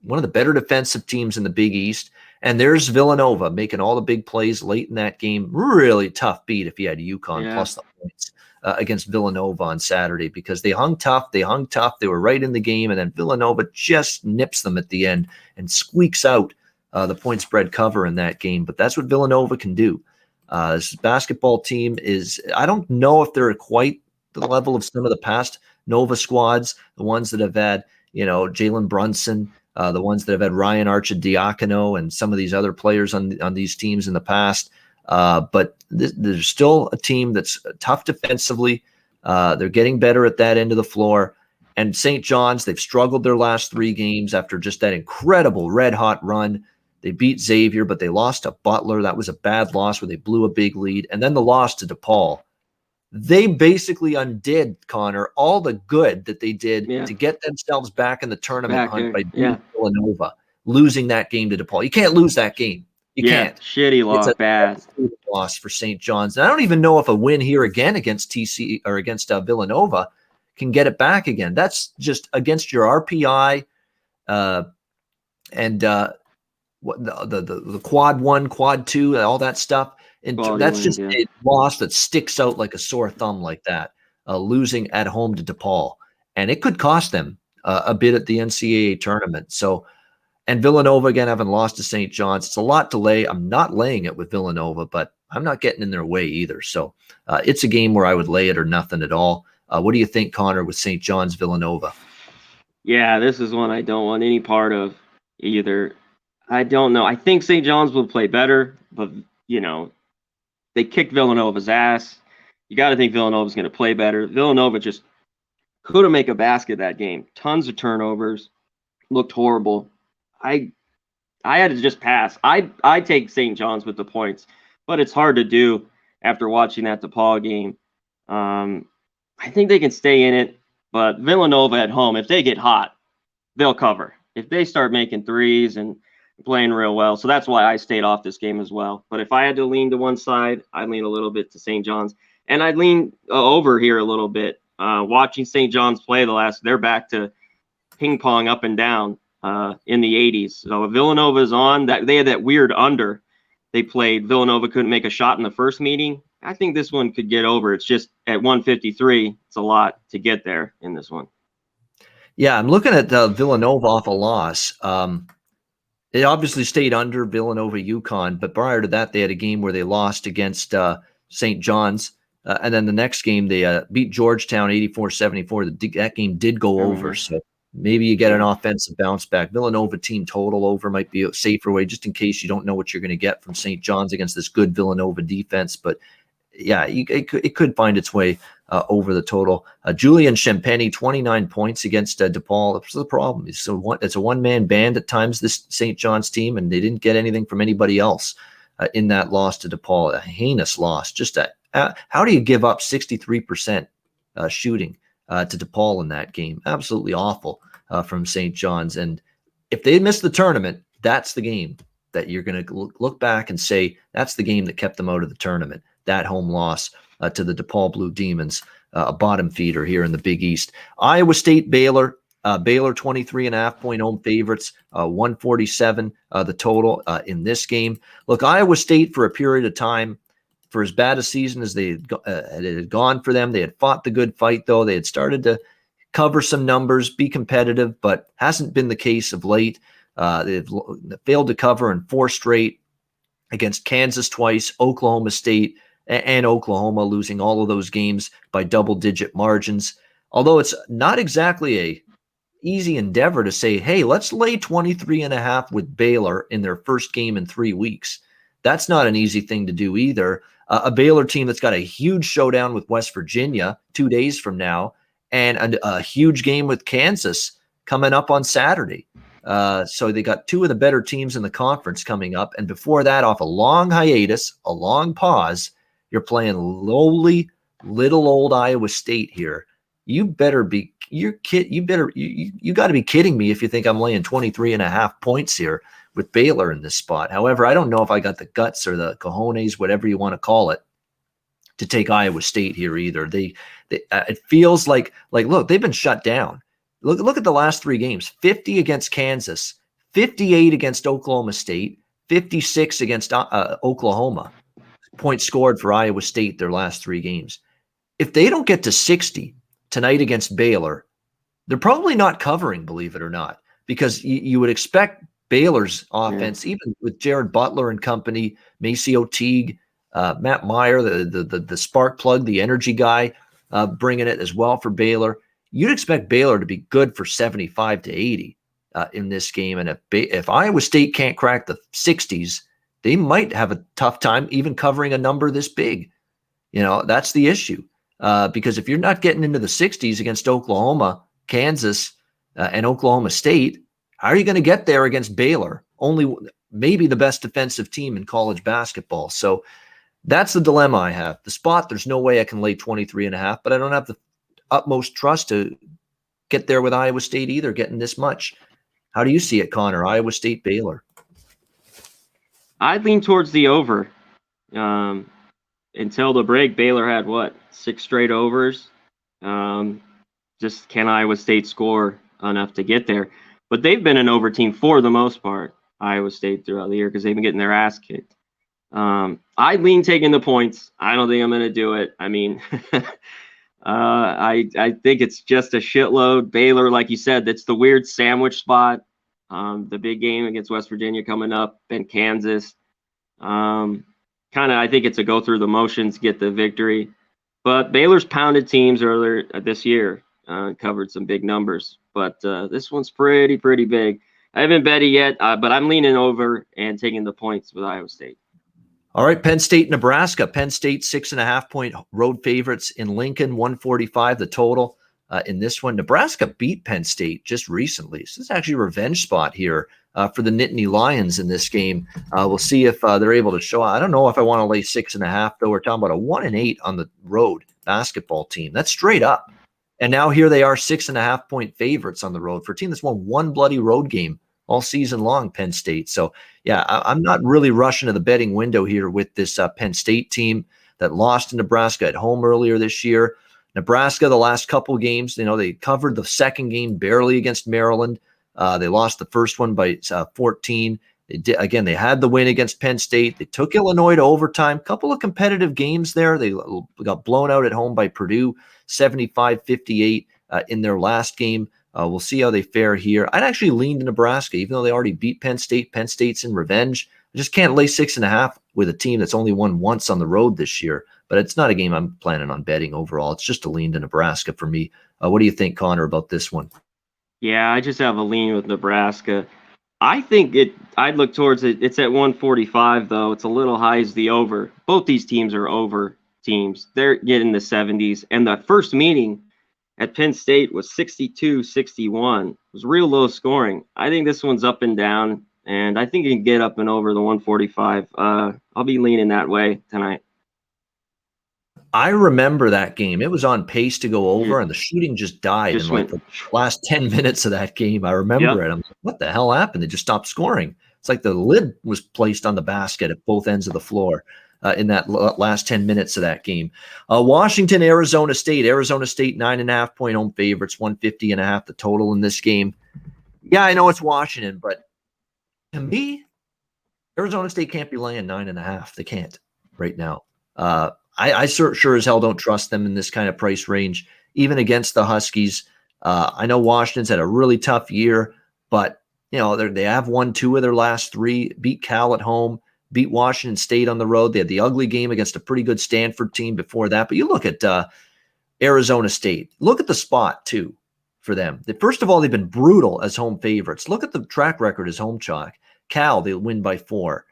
one of the better defensive teams in the Big East. And there's Villanova making all the big plays late in that game. Really tough beat if you had UConn plus the points against Villanova on Saturday because they hung tough. They were right in the game, and then Villanova just nips them at the end and squeaks out the point spread cover in that game. But that's what Villanova can do. This basketball team I don't know if they're at quite the level of some of the past Nova squads, the ones that have had, Jalen Brunson, the ones that have had Ryan Arcidiacono and some of these other players on these teams in the past. But there's still a team that's tough defensively. They're getting better at that end of the floor. And St. John's, they've struggled their last 3 games after just that incredible red-hot run. They beat Xavier, but they lost to Butler. That was a bad loss where they blew a big lead. And then the loss to DePaul. They basically undid, Connor, all the good that they did to get themselves back in the tournament hunt by beating Villanova, losing that game to DePaul. You can't lose that game. You can't. Shitty loss, bad loss for St. John's. And I don't even know if a win here again against TC or against Villanova can get it back again. That's just against your RPI and the quad 1, quad 2, all that stuff. And that's just a loss that sticks out like a sore thumb like that, losing at home to DePaul. And it could cost them a bit at the NCAA tournament. So, and Villanova, again, haven't lost to St. John's. It's a lot to lay. I'm not laying it with Villanova, but I'm not getting in their way either. So it's a game where I would lay it or nothing at all. What do you think, Connor, with St. John's, Villanova? Yeah, this is one I don't want any part of either. I don't know. I think St. John's will play better, but, they kicked Villanova's ass. You got to think Villanova's going to play better. Villanova just Couldn't make a basket that game. Tons of turnovers. Looked horrible. I had to just pass. I take St. John's with the points, but it's hard to do after watching that DePaul game. I think they can stay in it, but Villanova at home, if they get hot, they'll cover. If they start making threes and playing real well, so that's why I stayed off this game as well. But if I had to lean to one side, I'd lean a little bit to St. John's, and I'd lean over here a little bit. Watching St. John's play they're back to ping pong up and down in the 80s. So if Villanova's on, that they had that weird under they played. Villanova couldn't make a shot in the first meeting. I think this one could get over. It's just at 153, it's a lot to get there in this one. Yeah, I'm looking at Villanova off a loss. It obviously stayed under Villanova UConn, but prior to that, they had a game where they lost against St. John's. And then the next game, they beat Georgetown 84-74. That game did go over, so maybe you get an offensive bounce back. Villanova team total over might be a safer way, just in case you don't know what you're going to get from St. John's against this good Villanova defense. But yeah, it could find its way over the total. Julian Champagny, 29 points against DePaul. That's the problem. It's a one-man band at times, this St. John's team, and they didn't get anything from anybody else in that loss to DePaul. A heinous loss. How do you give up 63% shooting to DePaul in that game? Absolutely awful from St. John's. And if they missed the tournament, that's the game that you're going to look back and say, that's the game that kept them out of the tournament. That home loss to the DePaul Blue Demons, a bottom feeder here in the Big East. Iowa State, Baylor. Baylor 23.5-point home favorites, 147 the total in this game. Look, Iowa State for a period of time, for as bad a season as it had gone for them, they had fought the good fight, though. They had started to cover some numbers, be competitive, but hasn't been the case of late. They've failed to cover in 4 straight against Kansas twice, Oklahoma State, and Oklahoma, losing all of those games by double-digit margins. Although it's not exactly a easy endeavor to say, hey, let's lay 23.5 with Baylor in their first game in 3 weeks. That's not an easy thing to do either. A Baylor team that's got a huge showdown with West Virginia 2 days from now, and a huge game with Kansas coming up on Saturday. So they got 2 of the better teams in the conference coming up. And before that, off a long hiatus, a long pause, you're playing lowly little old Iowa State here. You got to be kidding me if you think I'm laying 23.5 points here with Baylor in this spot. However, I don't know if I got the guts or the cojones, whatever you want to call it, to take Iowa State here either. It feels like look, they've been shut down. Look at the last 3 games: 50 against Kansas, 58 against Oklahoma State, 56 against Oklahoma. Points scored for Iowa State their last 3 games. If they don't get to 60 tonight against Baylor, they're probably not covering, believe it or not, because you would expect Baylor's offense, even with Jared Butler and company, Maceo Teague, Matt Meyer, the spark plug, the energy guy, bringing it as well for Baylor. You'd expect Baylor to be good for 75 to 80 in this game. And if Iowa State can't crack the 60s, they might have a tough time even covering a number this big. That's the issue. Because if you're not getting into the 60s against Oklahoma, Kansas, and Oklahoma State, how are you going to get there against Baylor? Only maybe the best defensive team in college basketball. So that's the dilemma I have. The spot, there's no way I can lay 23.5, but I don't have the utmost trust to get there with Iowa State either, getting this much. How do you see it, Conor? Iowa State, Baylor? I'd lean towards the over. Until the break, Baylor had 6 straight overs. Just can Iowa State score enough to get there? But they've been an over team for the most part, Iowa State, throughout the year, because they've been getting their ass kicked. I lean taking the points. I don't think I'm going to do it. I mean, I think it's just a shitload. Baylor, like you said, that's the weird sandwich spot. The big game against West Virginia coming up, and Kansas. I think it's a go through the motions, get the victory. But Baylor's pounded teams earlier this year, covered some big numbers. But this one's pretty big. I haven't bet it yet, but I'm leaning over and taking the points with Iowa State. All right, Penn State, Nebraska. Penn State 6.5-point road favorites in Lincoln, 145 the total. in this one. Nebraska beat Penn State just recently. So it's actually a revenge spot here for the Nittany Lions in this game. We'll see if they're able to show. I don't know if I want to lay 6.5, though. We're talking about a 1-8 on the road basketball team. That's straight up. And now here they are, 6.5-point favorites on the road for a team that's won one bloody road game all season long, Penn State. So, yeah, I'm not really rushing to the betting window here with this Penn State team that lost to Nebraska at home earlier this year. Nebraska, the last couple games, they covered the second game barely against Maryland. They lost the first one by 14. They had the win against Penn State. They took Illinois to overtime. Couple of competitive games there. They got blown out at home by Purdue, 75-58 in their last game. We'll see how they fare here. I'd actually lean to Nebraska, even though they already beat Penn State. Penn State's in revenge. I just can't lay 6.5 with a team that's only won once on the road this year. But it's not a game I'm planning on betting overall. It's just a lean to Nebraska for me. What do you think, Connor, about this one? Yeah, I just have a lean with Nebraska. I think I'd look towards it. It's at 145, though. It's a little high as the over. Both these teams are over teams. They're getting the 70s. And the first meeting at Penn State was 62-61. It was real low scoring. I think this one's up and down, and I think it can get up and over the 145. I'll be leaning that way tonight. I remember that game. It was on pace to go over, and the shooting just died in like the last 10 minutes of that game. I remember it. I'm like, what the hell happened? They just stopped scoring. It's like the lid was placed on the basket at both ends of the floor in that last 10 minutes of that game. Washington, Arizona State. Arizona State, 9.5-point home favorites, 150.5 the total in this game. Yeah, I know it's Washington, but to me, Arizona State can't be laying 9.5. They can't right now. I sure as hell don't trust them in this kind of price range, even against the Huskies. I know Washington's had a really tough year, but they have won 2 of their last 3, beat Cal at home, beat Washington State on the road. They had the ugly game against a pretty good Stanford team before that. But you look at Arizona State. Look at the spot, too, for them. First of all, they've been brutal as home favorites. Look at the track record as home chalk. Cal, they win by 4.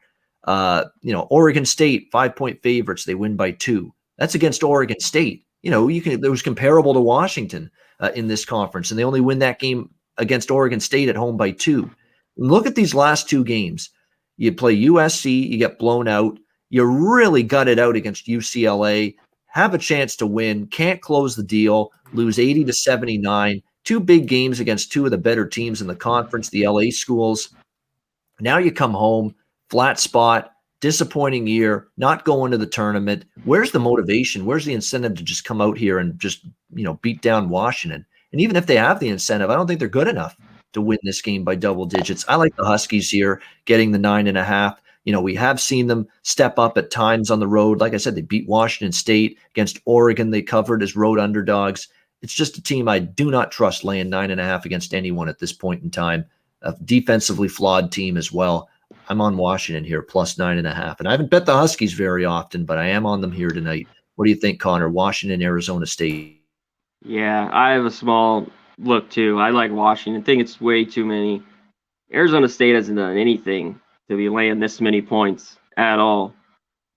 Oregon State, 5-point favorites. They win by 2. That's against Oregon State. It was comparable to Washington in this conference, and they only win that game against Oregon State at home by 2. Look at these last 2 games. You play USC, you get blown out. You really gut it out against UCLA, have a chance to win, can't close the deal, lose 80-79. 2 big games against 2 of the better teams in the conference, the LA schools. Now you come home, flat spot, disappointing year, not going to the tournament. Where's the motivation? Where's the incentive to just come out here and just, beat down Washington? And even if they have the incentive, I don't think they're good enough to win this game by double digits. I like the Huskies here, getting the 9.5. We have seen them step up at times on the road. Like I said, they beat Washington State. Against Oregon, they covered as road underdogs. It's just a team I do not trust laying 9.5 against anyone at this point in time. A defensively flawed team as well. I'm on Washington here, plus 9.5. And I haven't bet the Huskies very often, but I am on them here tonight. What do you think, Connor? Washington, Arizona State. Yeah, I have a small look, too. I like Washington. I think it's way too many. Arizona State hasn't done anything to be laying this many points at all.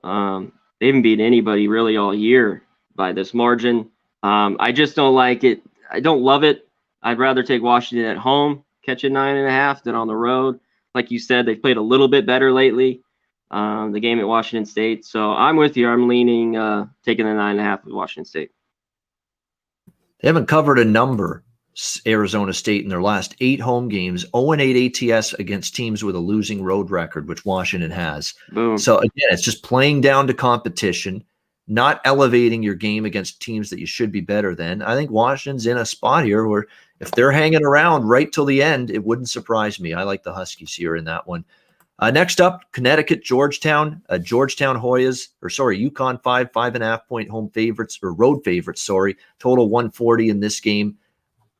They haven't beat anybody really all year by this margin. I just don't like it. I don't love it. I'd rather take Washington at home, catch a 9.5 than on the road. Like you said, they've played a little bit better lately, the game at Washington State. So I'm with you. I'm leaning, taking the 9.5 with Washington State. They haven't covered a number, Arizona State, in their last 8 home games, 0-8 ATS against teams with a losing road record, which Washington has. Boom. So, again, it's just playing down to competition, not elevating your game against teams that you should be better than. I think Washington's in a spot here where if they're hanging around right till the end, it wouldn't surprise me. I like the Huskies here in that one. Next up, Connecticut, Georgetown. Georgetown Hoyas, UConn 5.5-point home favorites, or road favorites, total 140 in this game.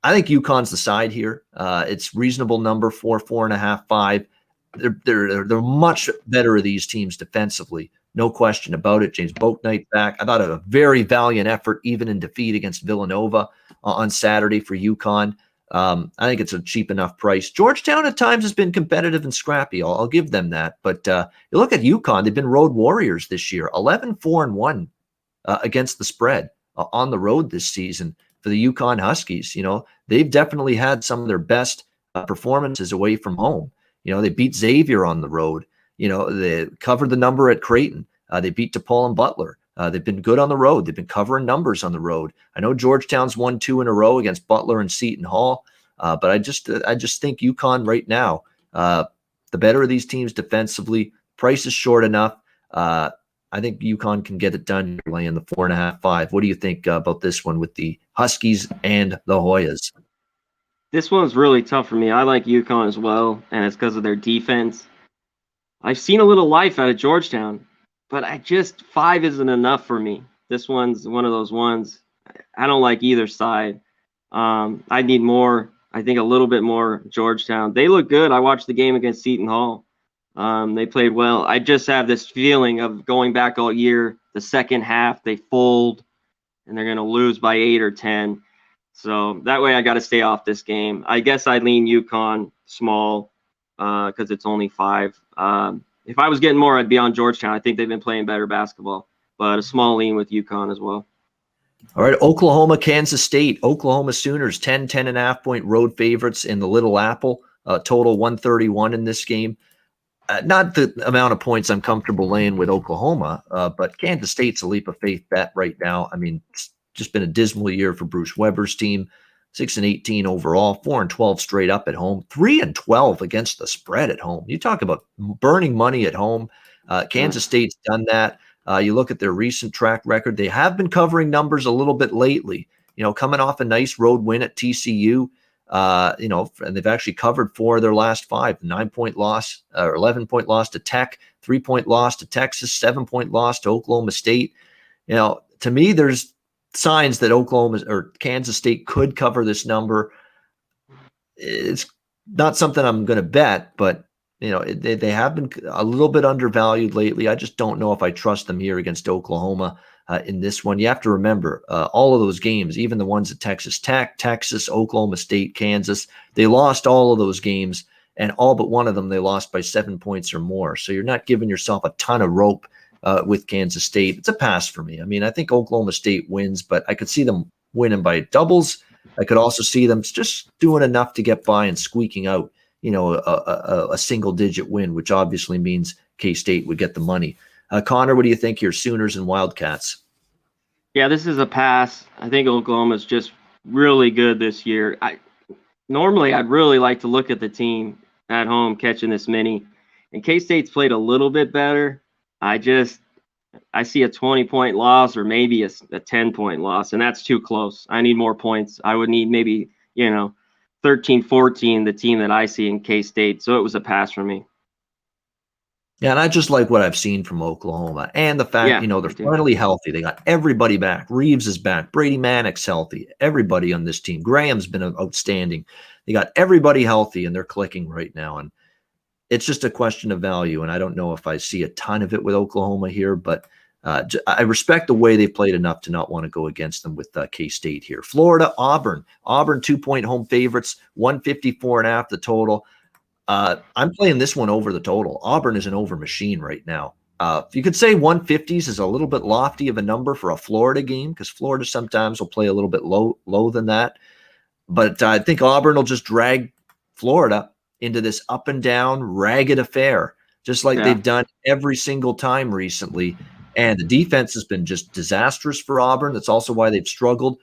I think UConn's the side here. It's reasonable number, 4.5, 5. They're much better of these teams defensively. No question about it. James Bouknight back. I thought a very valiant effort, even in defeat against Villanova on Saturday for UConn. I think it's a cheap enough price. Georgetown at times has been competitive and scrappy. I'll give them that. But you look at UConn, they've been road warriors this year, 11-4-1 against the spread on the road this season. for the UConn Huskies. They've definitely had some of their best performances away from home. They beat Xavier on the road. They covered the number at Creighton. They beat DePaul and Butler. They've been good on the road. They've been covering numbers on the road. I know Georgetown's won 2 in a row against Butler and Seton Hall, but I just think UConn right now, the better of these teams defensively. Price is short enough. I think UConn can get it done laying the 4.5, 5. What do you think about this one with the Huskies and the Hoyas? This one's really tough for me. I like UConn as well, and it's because of their defense. I've seen a little life out of Georgetown, but 5 isn't enough for me. This one's one of those ones. I don't like either side. I need more. I think a little bit more Georgetown. They look good. I watched the game against Seton Hall. They played well. I just have this feeling of going back all year, the second half, they fold, and they're going to lose by 8 or 10. So that way I got to stay off this game. I guess I'd lean UConn small because it's only 5. If I was getting more, I'd be on Georgetown. I think they've been playing better basketball, but a small lean with UConn as well. All right, Oklahoma, Kansas State. Oklahoma Sooners, 10.5 point road favorites in the Little Apple. Total 131 in this game. Not the amount of points I'm comfortable laying with Oklahoma, but Kansas State's a leap of faith bet right now. I mean, it's just been a dismal year for Bruce Weber's team. 6-18 overall, 4-12 straight up at home, 3-12 against the spread at home. You talk about burning money at home. Kansas State's done that. You look at their recent track record. They have been covering numbers a little bit lately, coming off a nice road win at TCU, and they've actually covered 4 of their last 5, 9-point loss or 11-point loss to Tech, 3-point loss to Texas, 7-point loss to Oklahoma State. To me, there's signs that Oklahoma or Kansas State could cover this number. It's not something I'm going to bet, but they have been a little bit undervalued lately. I just don't know if I trust them here against Oklahoma in this one. You have to remember all of those games, even the ones at Texas Tech, Texas, Oklahoma State, Kansas, they lost all of those games, and all but one of them they lost by 7 points or more. So you're not giving yourself a ton of rope with Kansas State. It's a pass for me. I mean, I think Oklahoma State wins, but I could see them winning by doubles. I could also see them just doing enough to get by and squeaking out, a single-digit win, which obviously means K-State would get the money. Conor, what do you think here, Sooners and Wildcats? Yeah, this is a pass. I think Oklahoma's just really good this year. Normally, I'd really like to look at the team at home catching this many. And K-State's played a little bit better. I see a 20-point loss or maybe a 10-point loss, and that's too close. I need more points. I would need maybe, 13-14, the team that I see in K-State. So it was a pass for me. Yeah, and I just like what I've seen from Oklahoma and the fact, they're finally healthy. They got everybody back. Reeves is back. Brady Manick's healthy. Everybody on this team. Graham's been outstanding. They got everybody healthy, and they're clicking right now. And it's just a question of value, and I don't know if I see a ton of it with Oklahoma here, but I respect the way they played enough to not want to go against them with K-State here. Florida, Auburn. Auburn 2-point home favorites, 154.5 the total. I'm playing this one over the total. Auburn is an over machine right now. You could say 150s is a little bit lofty of a number for a Florida game because Florida sometimes will play a little bit low than that. But I think Auburn will just drag Florida into this up and down ragged affair, just like they've done every single time recently. And the defense has been just disastrous for Auburn. That's also why they've struggled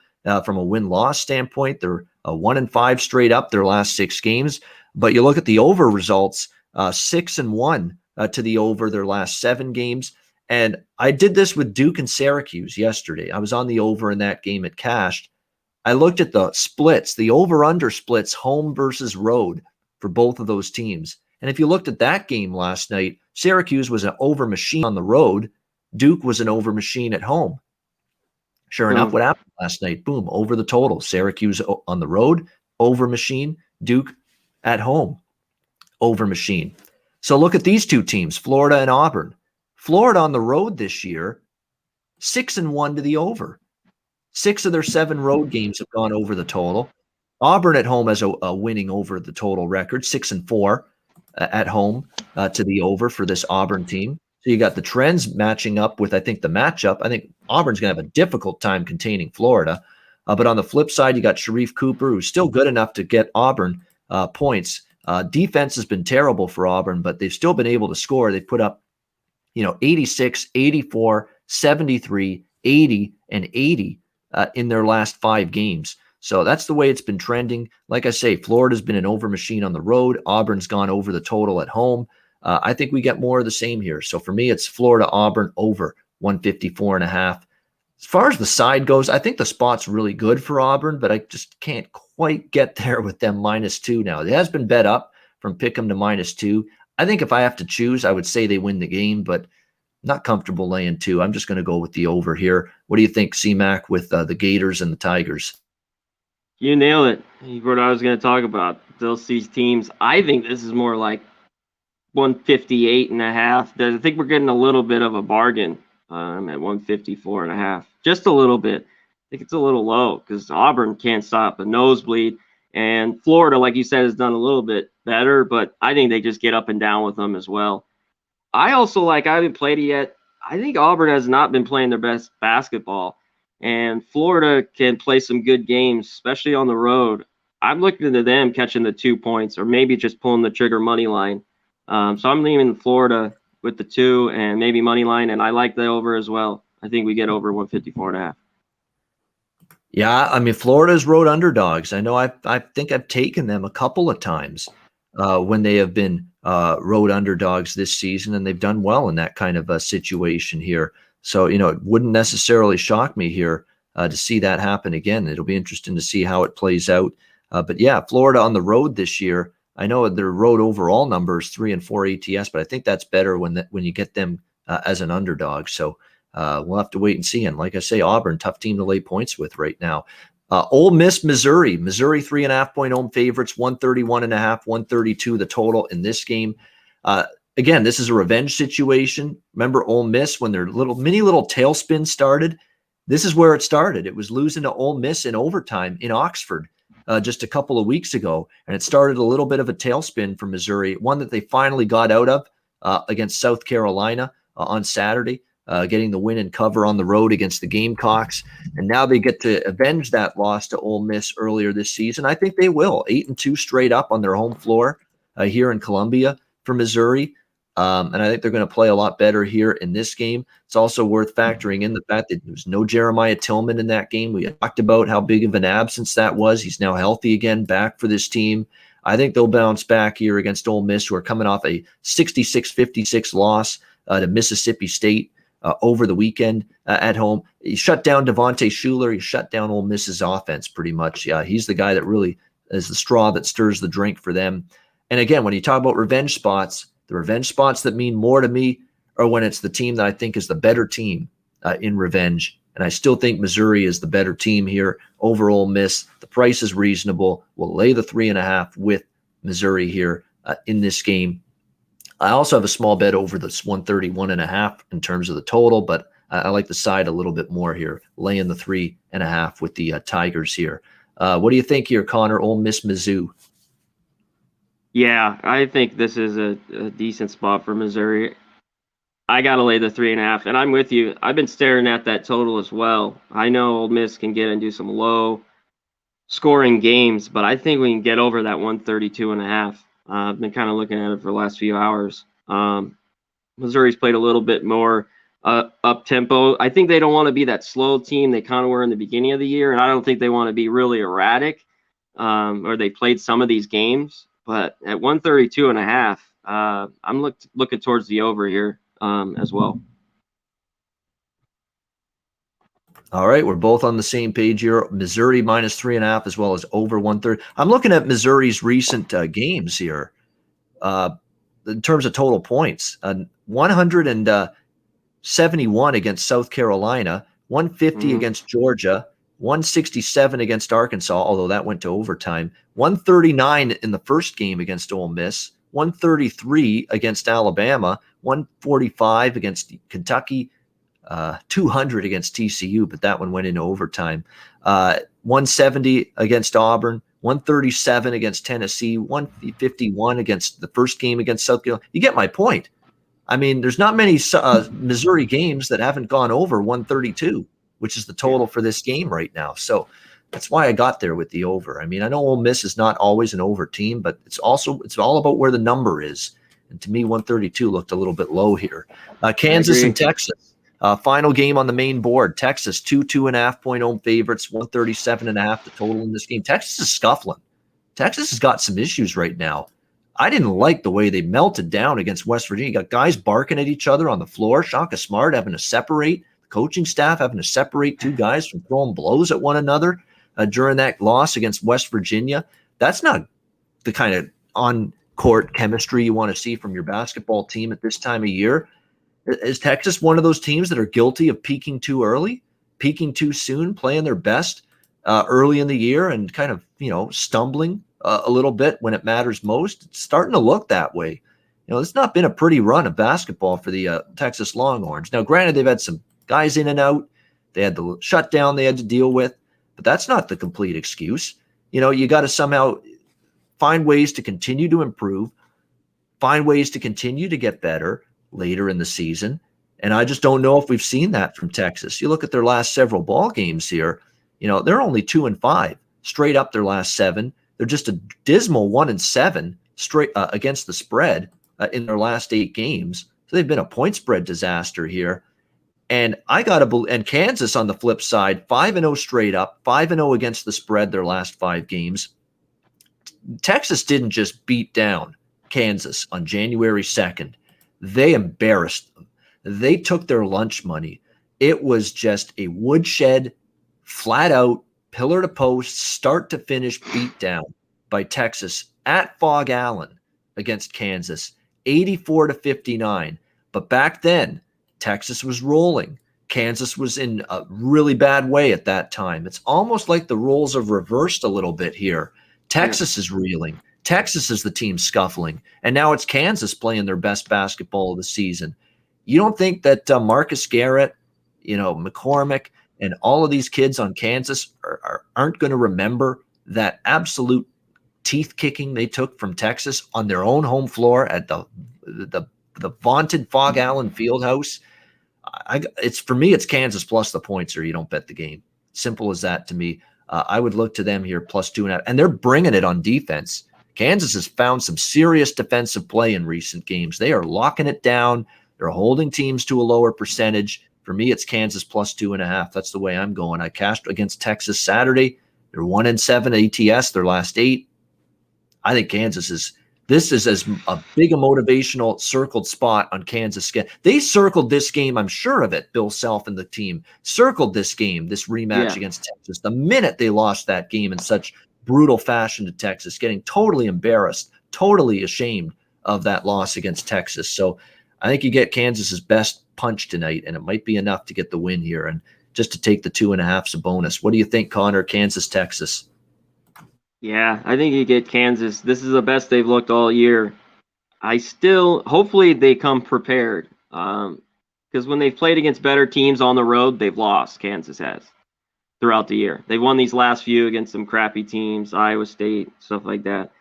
from a win-loss standpoint. They're 1-5 straight up their last 6 games. But you look at the over results, 6-1 to the over their last 7 games. And I did this with Duke and Syracuse yesterday. I was on the over in that game at cashed. I looked at the splits, the over-under splits, home versus road for both of those teams. And if you looked at that game last night, Syracuse was an over machine on the road. Duke was an over machine at home. Sure enough, what happened last night? Boom, over the total. Syracuse on the road, over machine. Duke at home, over machine. So look at these 2 teams, Florida and Auburn. Florida on the road this year, 6-1 to the over. 6 of their 7 road games have gone over the total. Auburn at home has a winning over the total record, 6-4 at home to the over for this Auburn team. So you got the trends matching up with, I think, the matchup. I think Auburn's going to have a difficult time containing Florida. But on the flip side, you got Sharif Cooper, who's still good enough to get Auburn points. Defense has been terrible for Auburn, but they've still been able to score. They put up, 86, 84, 73, 80, and 80 in their last 5 games. So that's the way it's been trending. Like I say, Florida's been an over machine on the road. Auburn's gone over the total at home. I think we get more of the same here. So for me, it's Florida, Auburn over 154.5. As far as the side goes, I think the spot's really good for Auburn, but I just can't quite get there with them -2 now. It has been bet up from Pick'em to -2. I think if I have to choose, I would say they win the game, but not comfortable laying 2. I'm just going to go with the over here. What do you think, C-Mac, with the Gators and the Tigers? You nailed it. What I was going to talk about. Those teams. I think this is more like 158.5. I think we're getting a little bit of a bargain. I'm at 154.5. Just a little bit. I think it's a little low because Auburn can't stop a nosebleed. And Florida, like you said, has done a little bit better, but I think they just get up and down with them as well. I haven't played it yet. I think Auburn has not been playing their best basketball. And Florida can play some good games, especially on the road. I'm looking to them catching the 2 points or maybe just pulling the trigger money line. So I'm leaning Florida with the 2 and maybe money line, and I like the over as well. I think we get over 154.5. Yeah, I mean, Florida's road underdogs. I know I think I've taken them a couple of times when they have been road underdogs this season, and they've done well in that kind of a situation here. So, it wouldn't necessarily shock me here to see that happen again. It'll be interesting to see how it plays out. But yeah, Florida on the road this year, I know their road overall numbers 3 and 4 ATS, but I think that's better when you get them as an underdog. So we'll have to wait and see. And like I say, Auburn, tough team to lay points with right now. Ole Miss, Missouri 3.5 point home favorites, 131.5, 132 the total in this game. Again, this is a revenge situation. Remember Ole Miss when their little tailspin started? This is where it started. It was losing to Ole Miss in overtime in Oxford just a couple of weeks ago, and it started a little bit of a tailspin for Missouri, one that they finally got out of against South Carolina on Saturday, getting the win and cover on the road against the Gamecocks, and now they get to avenge that loss to Ole Miss earlier this season. I think they will. 8-2 straight up on their home floor here in Columbia for Missouri. And I think they're going to play a lot better here in this game. It's also worth factoring in the fact that there was no Jeremiah Tillman in that game. We talked about how big of an absence that was. He's now healthy again, back for this team. I think they'll bounce back here against Ole Miss, who are coming off a 66-56 loss to Mississippi State over the weekend at home. He shut down Devontae Shuler. He shut down Ole Miss's offense pretty much. Yeah, he's the guy that really is the straw that stirs the drink for them. And again, when you talk about revenge spots, the revenge spots that mean more to me are when it's the team that I think is the better team in revenge. And I still think Missouri is the better team here over Ole Miss. The price is reasonable. We'll lay the 3.5 with Missouri here in this game. I also have a small bet over this 131.5 in terms of the total, but I like the side a little bit more here, laying the 3.5 with the Tigers here. What do you think here, Conor? Ole Miss, Mizzou. Yeah, I think this is a decent spot for Missouri. I got to lay the 3.5, and I'm with you. I've been staring at that total as well. I know Ole Miss can get and do some low scoring games, but I think we can get over that 132.5. I've been kind of looking at it for the last few hours. Missouri's played a little bit more up tempo. I think they don't want to be that slow team they kind of were in the beginning of the year, and I don't think they want to be really erratic, or they played some of these games. But at 132.5, I'm looking towards the over here as well. All right, we're both on the same page here. Missouri -3.5 as well as over 130. I'm looking at Missouri's recent games here in terms of total points. 171 against South Carolina, 150 against Georgia, 167 against Arkansas, although that went to overtime, 139 in the first game against Ole Miss, 133 against Alabama, 145 against Kentucky, 200 against TCU, but that one went into overtime, 170 against Auburn, 137 against Tennessee, 151 against the first game against South Carolina. You get my point. I mean, there's not many Missouri games that haven't gone over 132, which is the total for this game right now. So That's why I got there with the over. I mean, I know Ole Miss is not always an over team, but it's all about where the number is. And to me, 132 looked a little bit low here. Kansas and Texas. Final game on the main board. Texas, 2.5-point home favorites, 137.5 the total in this game. Texas is scuffling. Texas has got some issues right now. I didn't like the way they melted down against West Virginia. You got guys barking at each other on the floor. Shaka Smart having to separate. The coaching staff having to separate two guys from throwing blows at one another during that loss against West Virginia. That's not the kind of on-court chemistry you want to see from your basketball team at this time of year. Is Texas one of those teams that are guilty of peaking too early, peaking too soon, playing their best early in the year and kind of, stumbling a little bit when it matters most? It's starting to look that way. It's not been a pretty run of basketball for the Texas Longhorns. Now, granted, they've had some guys in and out. They had the shutdown they had to deal with, but that's not the complete excuse. You got to somehow find ways to continue to improve, find ways to continue to get better later in the season. And I just don't know if we've seen that from Texas. You look at their last several ball games here, they're only 2-5 straight up their last 7. They're just a dismal 1-7 straight against the spread in their last 8 games. So they've been a point spread disaster here. And and Kansas on the flip side, 5-0 straight up, 5-0 against the spread their last 5 games. Texas didn't just beat down Kansas on January 2nd. They embarrassed them. They took their lunch money. It was just a woodshed, flat out, pillar to post, start to finish beat down by Texas at Fog Allen against Kansas, 84-59. But back then, Texas was rolling. Kansas was in a really bad way at that time. It's almost like the roles have reversed a little bit here. Texas is reeling. Texas is the team scuffling. And now it's Kansas playing their best basketball of the season. You don't think that Marcus Garrett, McCormick, and all of these kids on Kansas aren't going to remember that absolute teeth kicking they took from Texas on their own home floor at the vaunted Fog Allen Fieldhouse? For me, it's Kansas plus the points, or you don't bet the game. Simple as that to me. I would look to them here plus 2.5, and they're bringing it on defense. Kansas has found some serious defensive play in recent games. They are locking it down. They're holding teams to a lower percentage. For me, it's Kansas plus 2.5. That's the way I'm going. I cashed against Texas Saturday. They're 1-7 ATS, their last 8. I think this is as a big a motivational circled spot on Kansas. They circled this game, I'm sure of it. Bill Self and the team circled this game, this rematch against Texas, the minute they lost that game in such brutal fashion to Texas, getting totally embarrassed, totally ashamed of that loss against Texas. So I think you get Kansas's best punch tonight, and it might be enough to get the win here. And just to take the 2.5 as a bonus. What do you think, Conor? Kansas, Texas? Yeah, I think you get Kansas. This is the best they've looked all year. Hopefully they come prepared. Because when they've played against better teams on the road, they've lost. Kansas has throughout the year. They've won these last few against some crappy teams, Iowa State, stuff like that.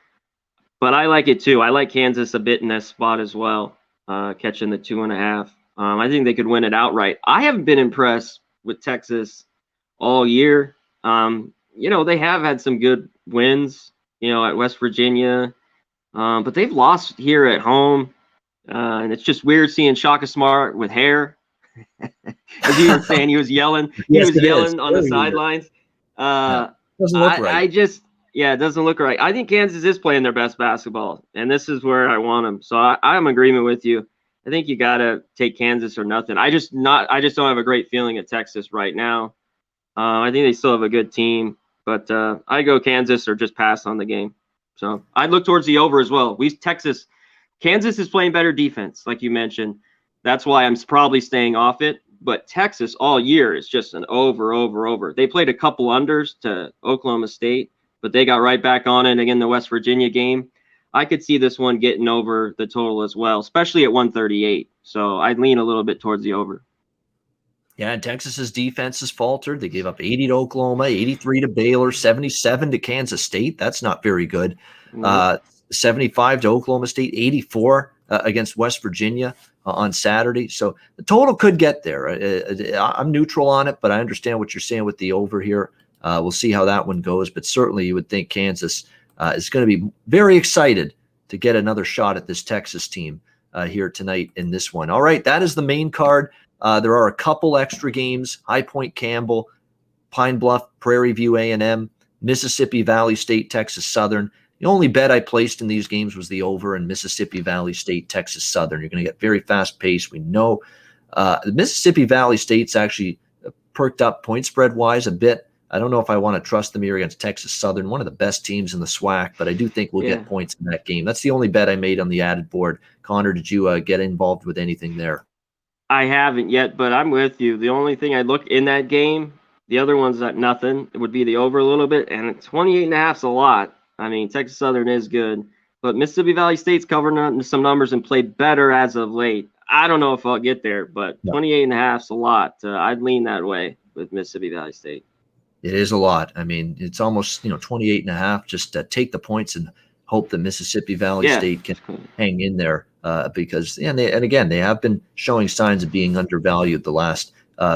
But I like it too. I like Kansas a bit in that spot as well, catching the 2.5. I think they could win it outright. I haven't been impressed with Texas all year. They have had some good wins, at West Virginia, but they've lost here at home. And it's just weird seeing Shaka Smart with hair. As you were saying, he was yelling. Yes, he was yelling on the sidelines. Doesn't look right. It doesn't look right. I think Kansas is playing their best basketball, and this is where I want them. So I'm in agreement with you. I think you got to take Kansas or nothing. I just don't have a great feeling at Texas right now. I think they still have a good team, but I go Kansas or just pass on the game. So I'd look towards the over as well. Kansas is playing better defense, like you mentioned. That's why I'm probably staying off it. But Texas all year is just an over. They played a couple unders to Oklahoma State, but they got right back on it again, the West Virginia game. I could see this one getting over the total as well, especially at 138. So I'd lean a little bit towards the over. Yeah, and Texas's defense has faltered. They gave up 80 to Oklahoma, 83 to Baylor, 77 to Kansas State. That's not very good. 75 to Oklahoma State, 84 against West Virginia on Saturday. So the total could get there. I'm neutral on it, but I understand what you're saying with the over here. We'll see how that one goes, but certainly you would think Kansas is going to be very excited to get another shot at this Texas team here tonight in this one. All right, that is the main card. There are a couple extra games: High Point Campbell, Pine Bluff, Prairie View A&M, Mississippi Valley State, Texas Southern. The only bet I placed in these games was the over in Mississippi Valley State, Texas Southern. You're going to get very fast pace. We know the Mississippi Valley State's actually perked up point spread wise a bit. I don't know if I want to trust them here against Texas Southern, one of the best teams in the SWAC, but I do think we'll get points in that game. That's the only bet I made on the added board. Connor, did you get involved with anything there? I haven't yet, but I'm with you. The only thing I look in that game, the other one's at nothing. It would be the over a little bit, and 28.5 is a lot. I mean, Texas Southern is good, but Mississippi Valley State's covering some numbers and played better as of late. I don't know if I'll get there, but 28.5 is a lot. I'd lean that way with Mississippi Valley State. It is a lot. I mean, it's almost 28.5. Just take the points and hope that Mississippi Valley State can hang in there because again they have been showing signs of being undervalued the last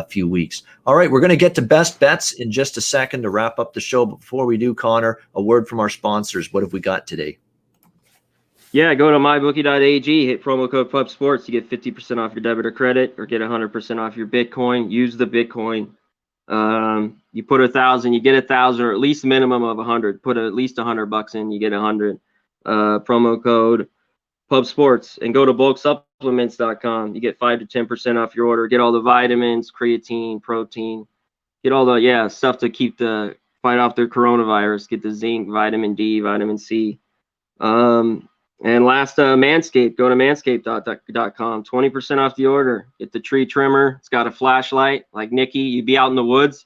few weeks. All right, we're going to get to best bets in just a second to wrap up the show. But before we do, Connor, a word from our sponsors. What have we got today? Yeah, go to mybookie.ag, hit promo code PUBSports. You get 50% off your debit or credit, or get 100% off your Bitcoin. Use the Bitcoin. You put 1,000, you get 1,000, or at least a minimum of 100. Put at least $100 in, you get 100. Promo code PUBSports, and go to bulksupplements.com. You get 5 to 10% off your order. Get all the vitamins, creatine, protein. Get all the stuff to keep fight off the coronavirus. Get the zinc, vitamin D, vitamin C. And last, Manscaped. Go to manscaped.com. 20% off the order. Get the tree trimmer. It's got a flashlight like Nikki. You'd be out in the woods.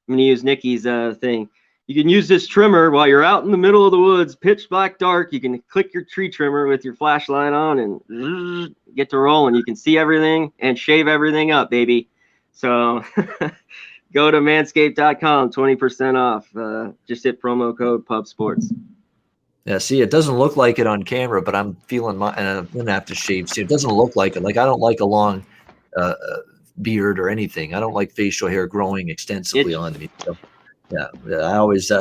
I'm going to use Nikki's thing. You can use this trimmer while you're out in the middle of the woods, pitch black dark. You can click your tree trimmer with your flashlight on and get to rolling. You can see everything and shave everything up, baby. So go to manscaped.com, 20% off. Just hit promo code PUBSports. Yeah, see, it doesn't look like it on camera, but I'm feeling and I'm going to have to shave. See, it doesn't look like it. Like, I don't like a long beard or anything. I don't like facial hair growing extensively on me. So, I always,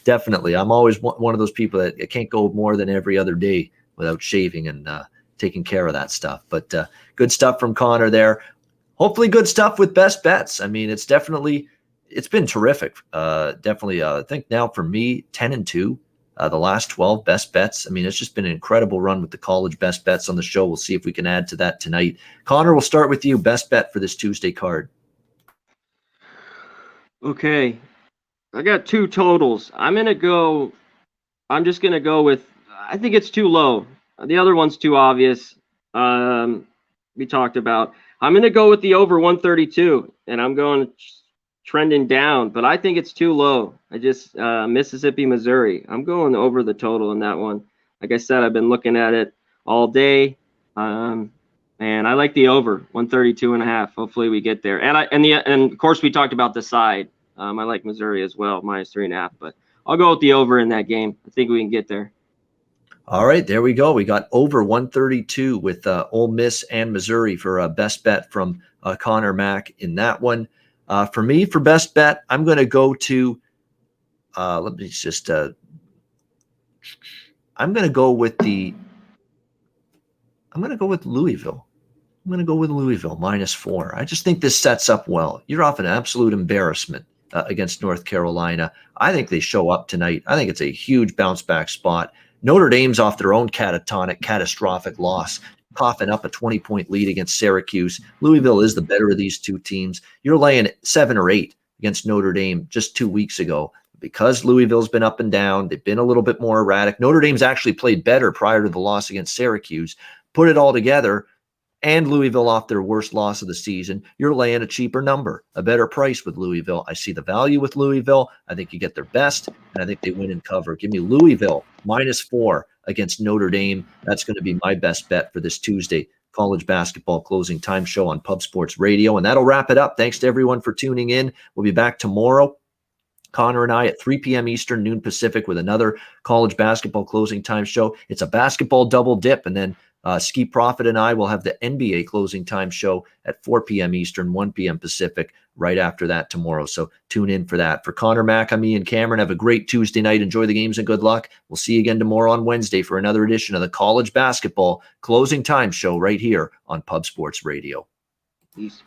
definitely. I'm always one of those people that can't go more than every other day without shaving and taking care of that stuff. But good stuff from Connor there. Hopefully good stuff with best bets. I mean, it's been terrific. Definitely, I think now for me, 10-2. The last 12 best bets. I mean, it's just been an incredible run with the college best bets on the show. We'll see if we can add to that tonight. Connor, we'll start with you. Best bet for this Tuesday card. Okay. I got two totals. I'm just going to go with, I think it's too low. The other one's too obvious. We talked about. I'm going to go with the over 132, and I'm going trending down, but I think it's too low. I just Mississippi, Missouri. I'm going over the total in that one. Like I said, I've been looking at it all day, and I like the over 132.5. Hopefully we get there. And of course we talked about the side. I like Missouri as well, -3.5. But I'll go with the over in that game. I think we can get there. All right, there we go. We got over 132 with Ole Miss and Missouri for a best bet from Connor Mack in that one. For me, for best bet, I'm going to go to, let me just, I'm going to go with Louisville. I'm going to go with Louisville -4. I just think this sets up well. You're off an absolute embarrassment against North Carolina. I think they show up tonight. I think it's a huge bounce back spot. Notre Dame's off their own catastrophic loss, coughing up a 20-point lead against Syracuse. Louisville is the better of these two teams. You're laying 7 or 8 against Notre Dame just 2 weeks ago. Because Louisville's been up and down, they've been a little bit more erratic. Notre Dame's actually played better prior to the loss against Syracuse. Put it all together, and Louisville off their worst loss of the season, you're laying a cheaper number, a better price with Louisville. I see the value with Louisville. I think you get their best, and I think they win and cover. Give me Louisville -4 against Notre Dame. That's going to be my best bet for this Tuesday college basketball closing time show on Pub Sports Radio. And that'll wrap it up. Thanks to everyone for tuning in. We'll be back tomorrow, Connor and I, at 3 p.m. Eastern, noon Pacific, with another college basketball closing time show. It's a basketball double dip, and then Ski Profit and I will have the NBA closing time show at 4 p.m. Eastern, 1 p.m. Pacific, right after that tomorrow. So tune in for that. For Conor, Mac, I'm Ian Cameron. Have a great Tuesday night. Enjoy the games and good luck. We'll see you again tomorrow on Wednesday for another edition of the College Basketball Closing Time Show right here on Pub Sports Radio. Peace.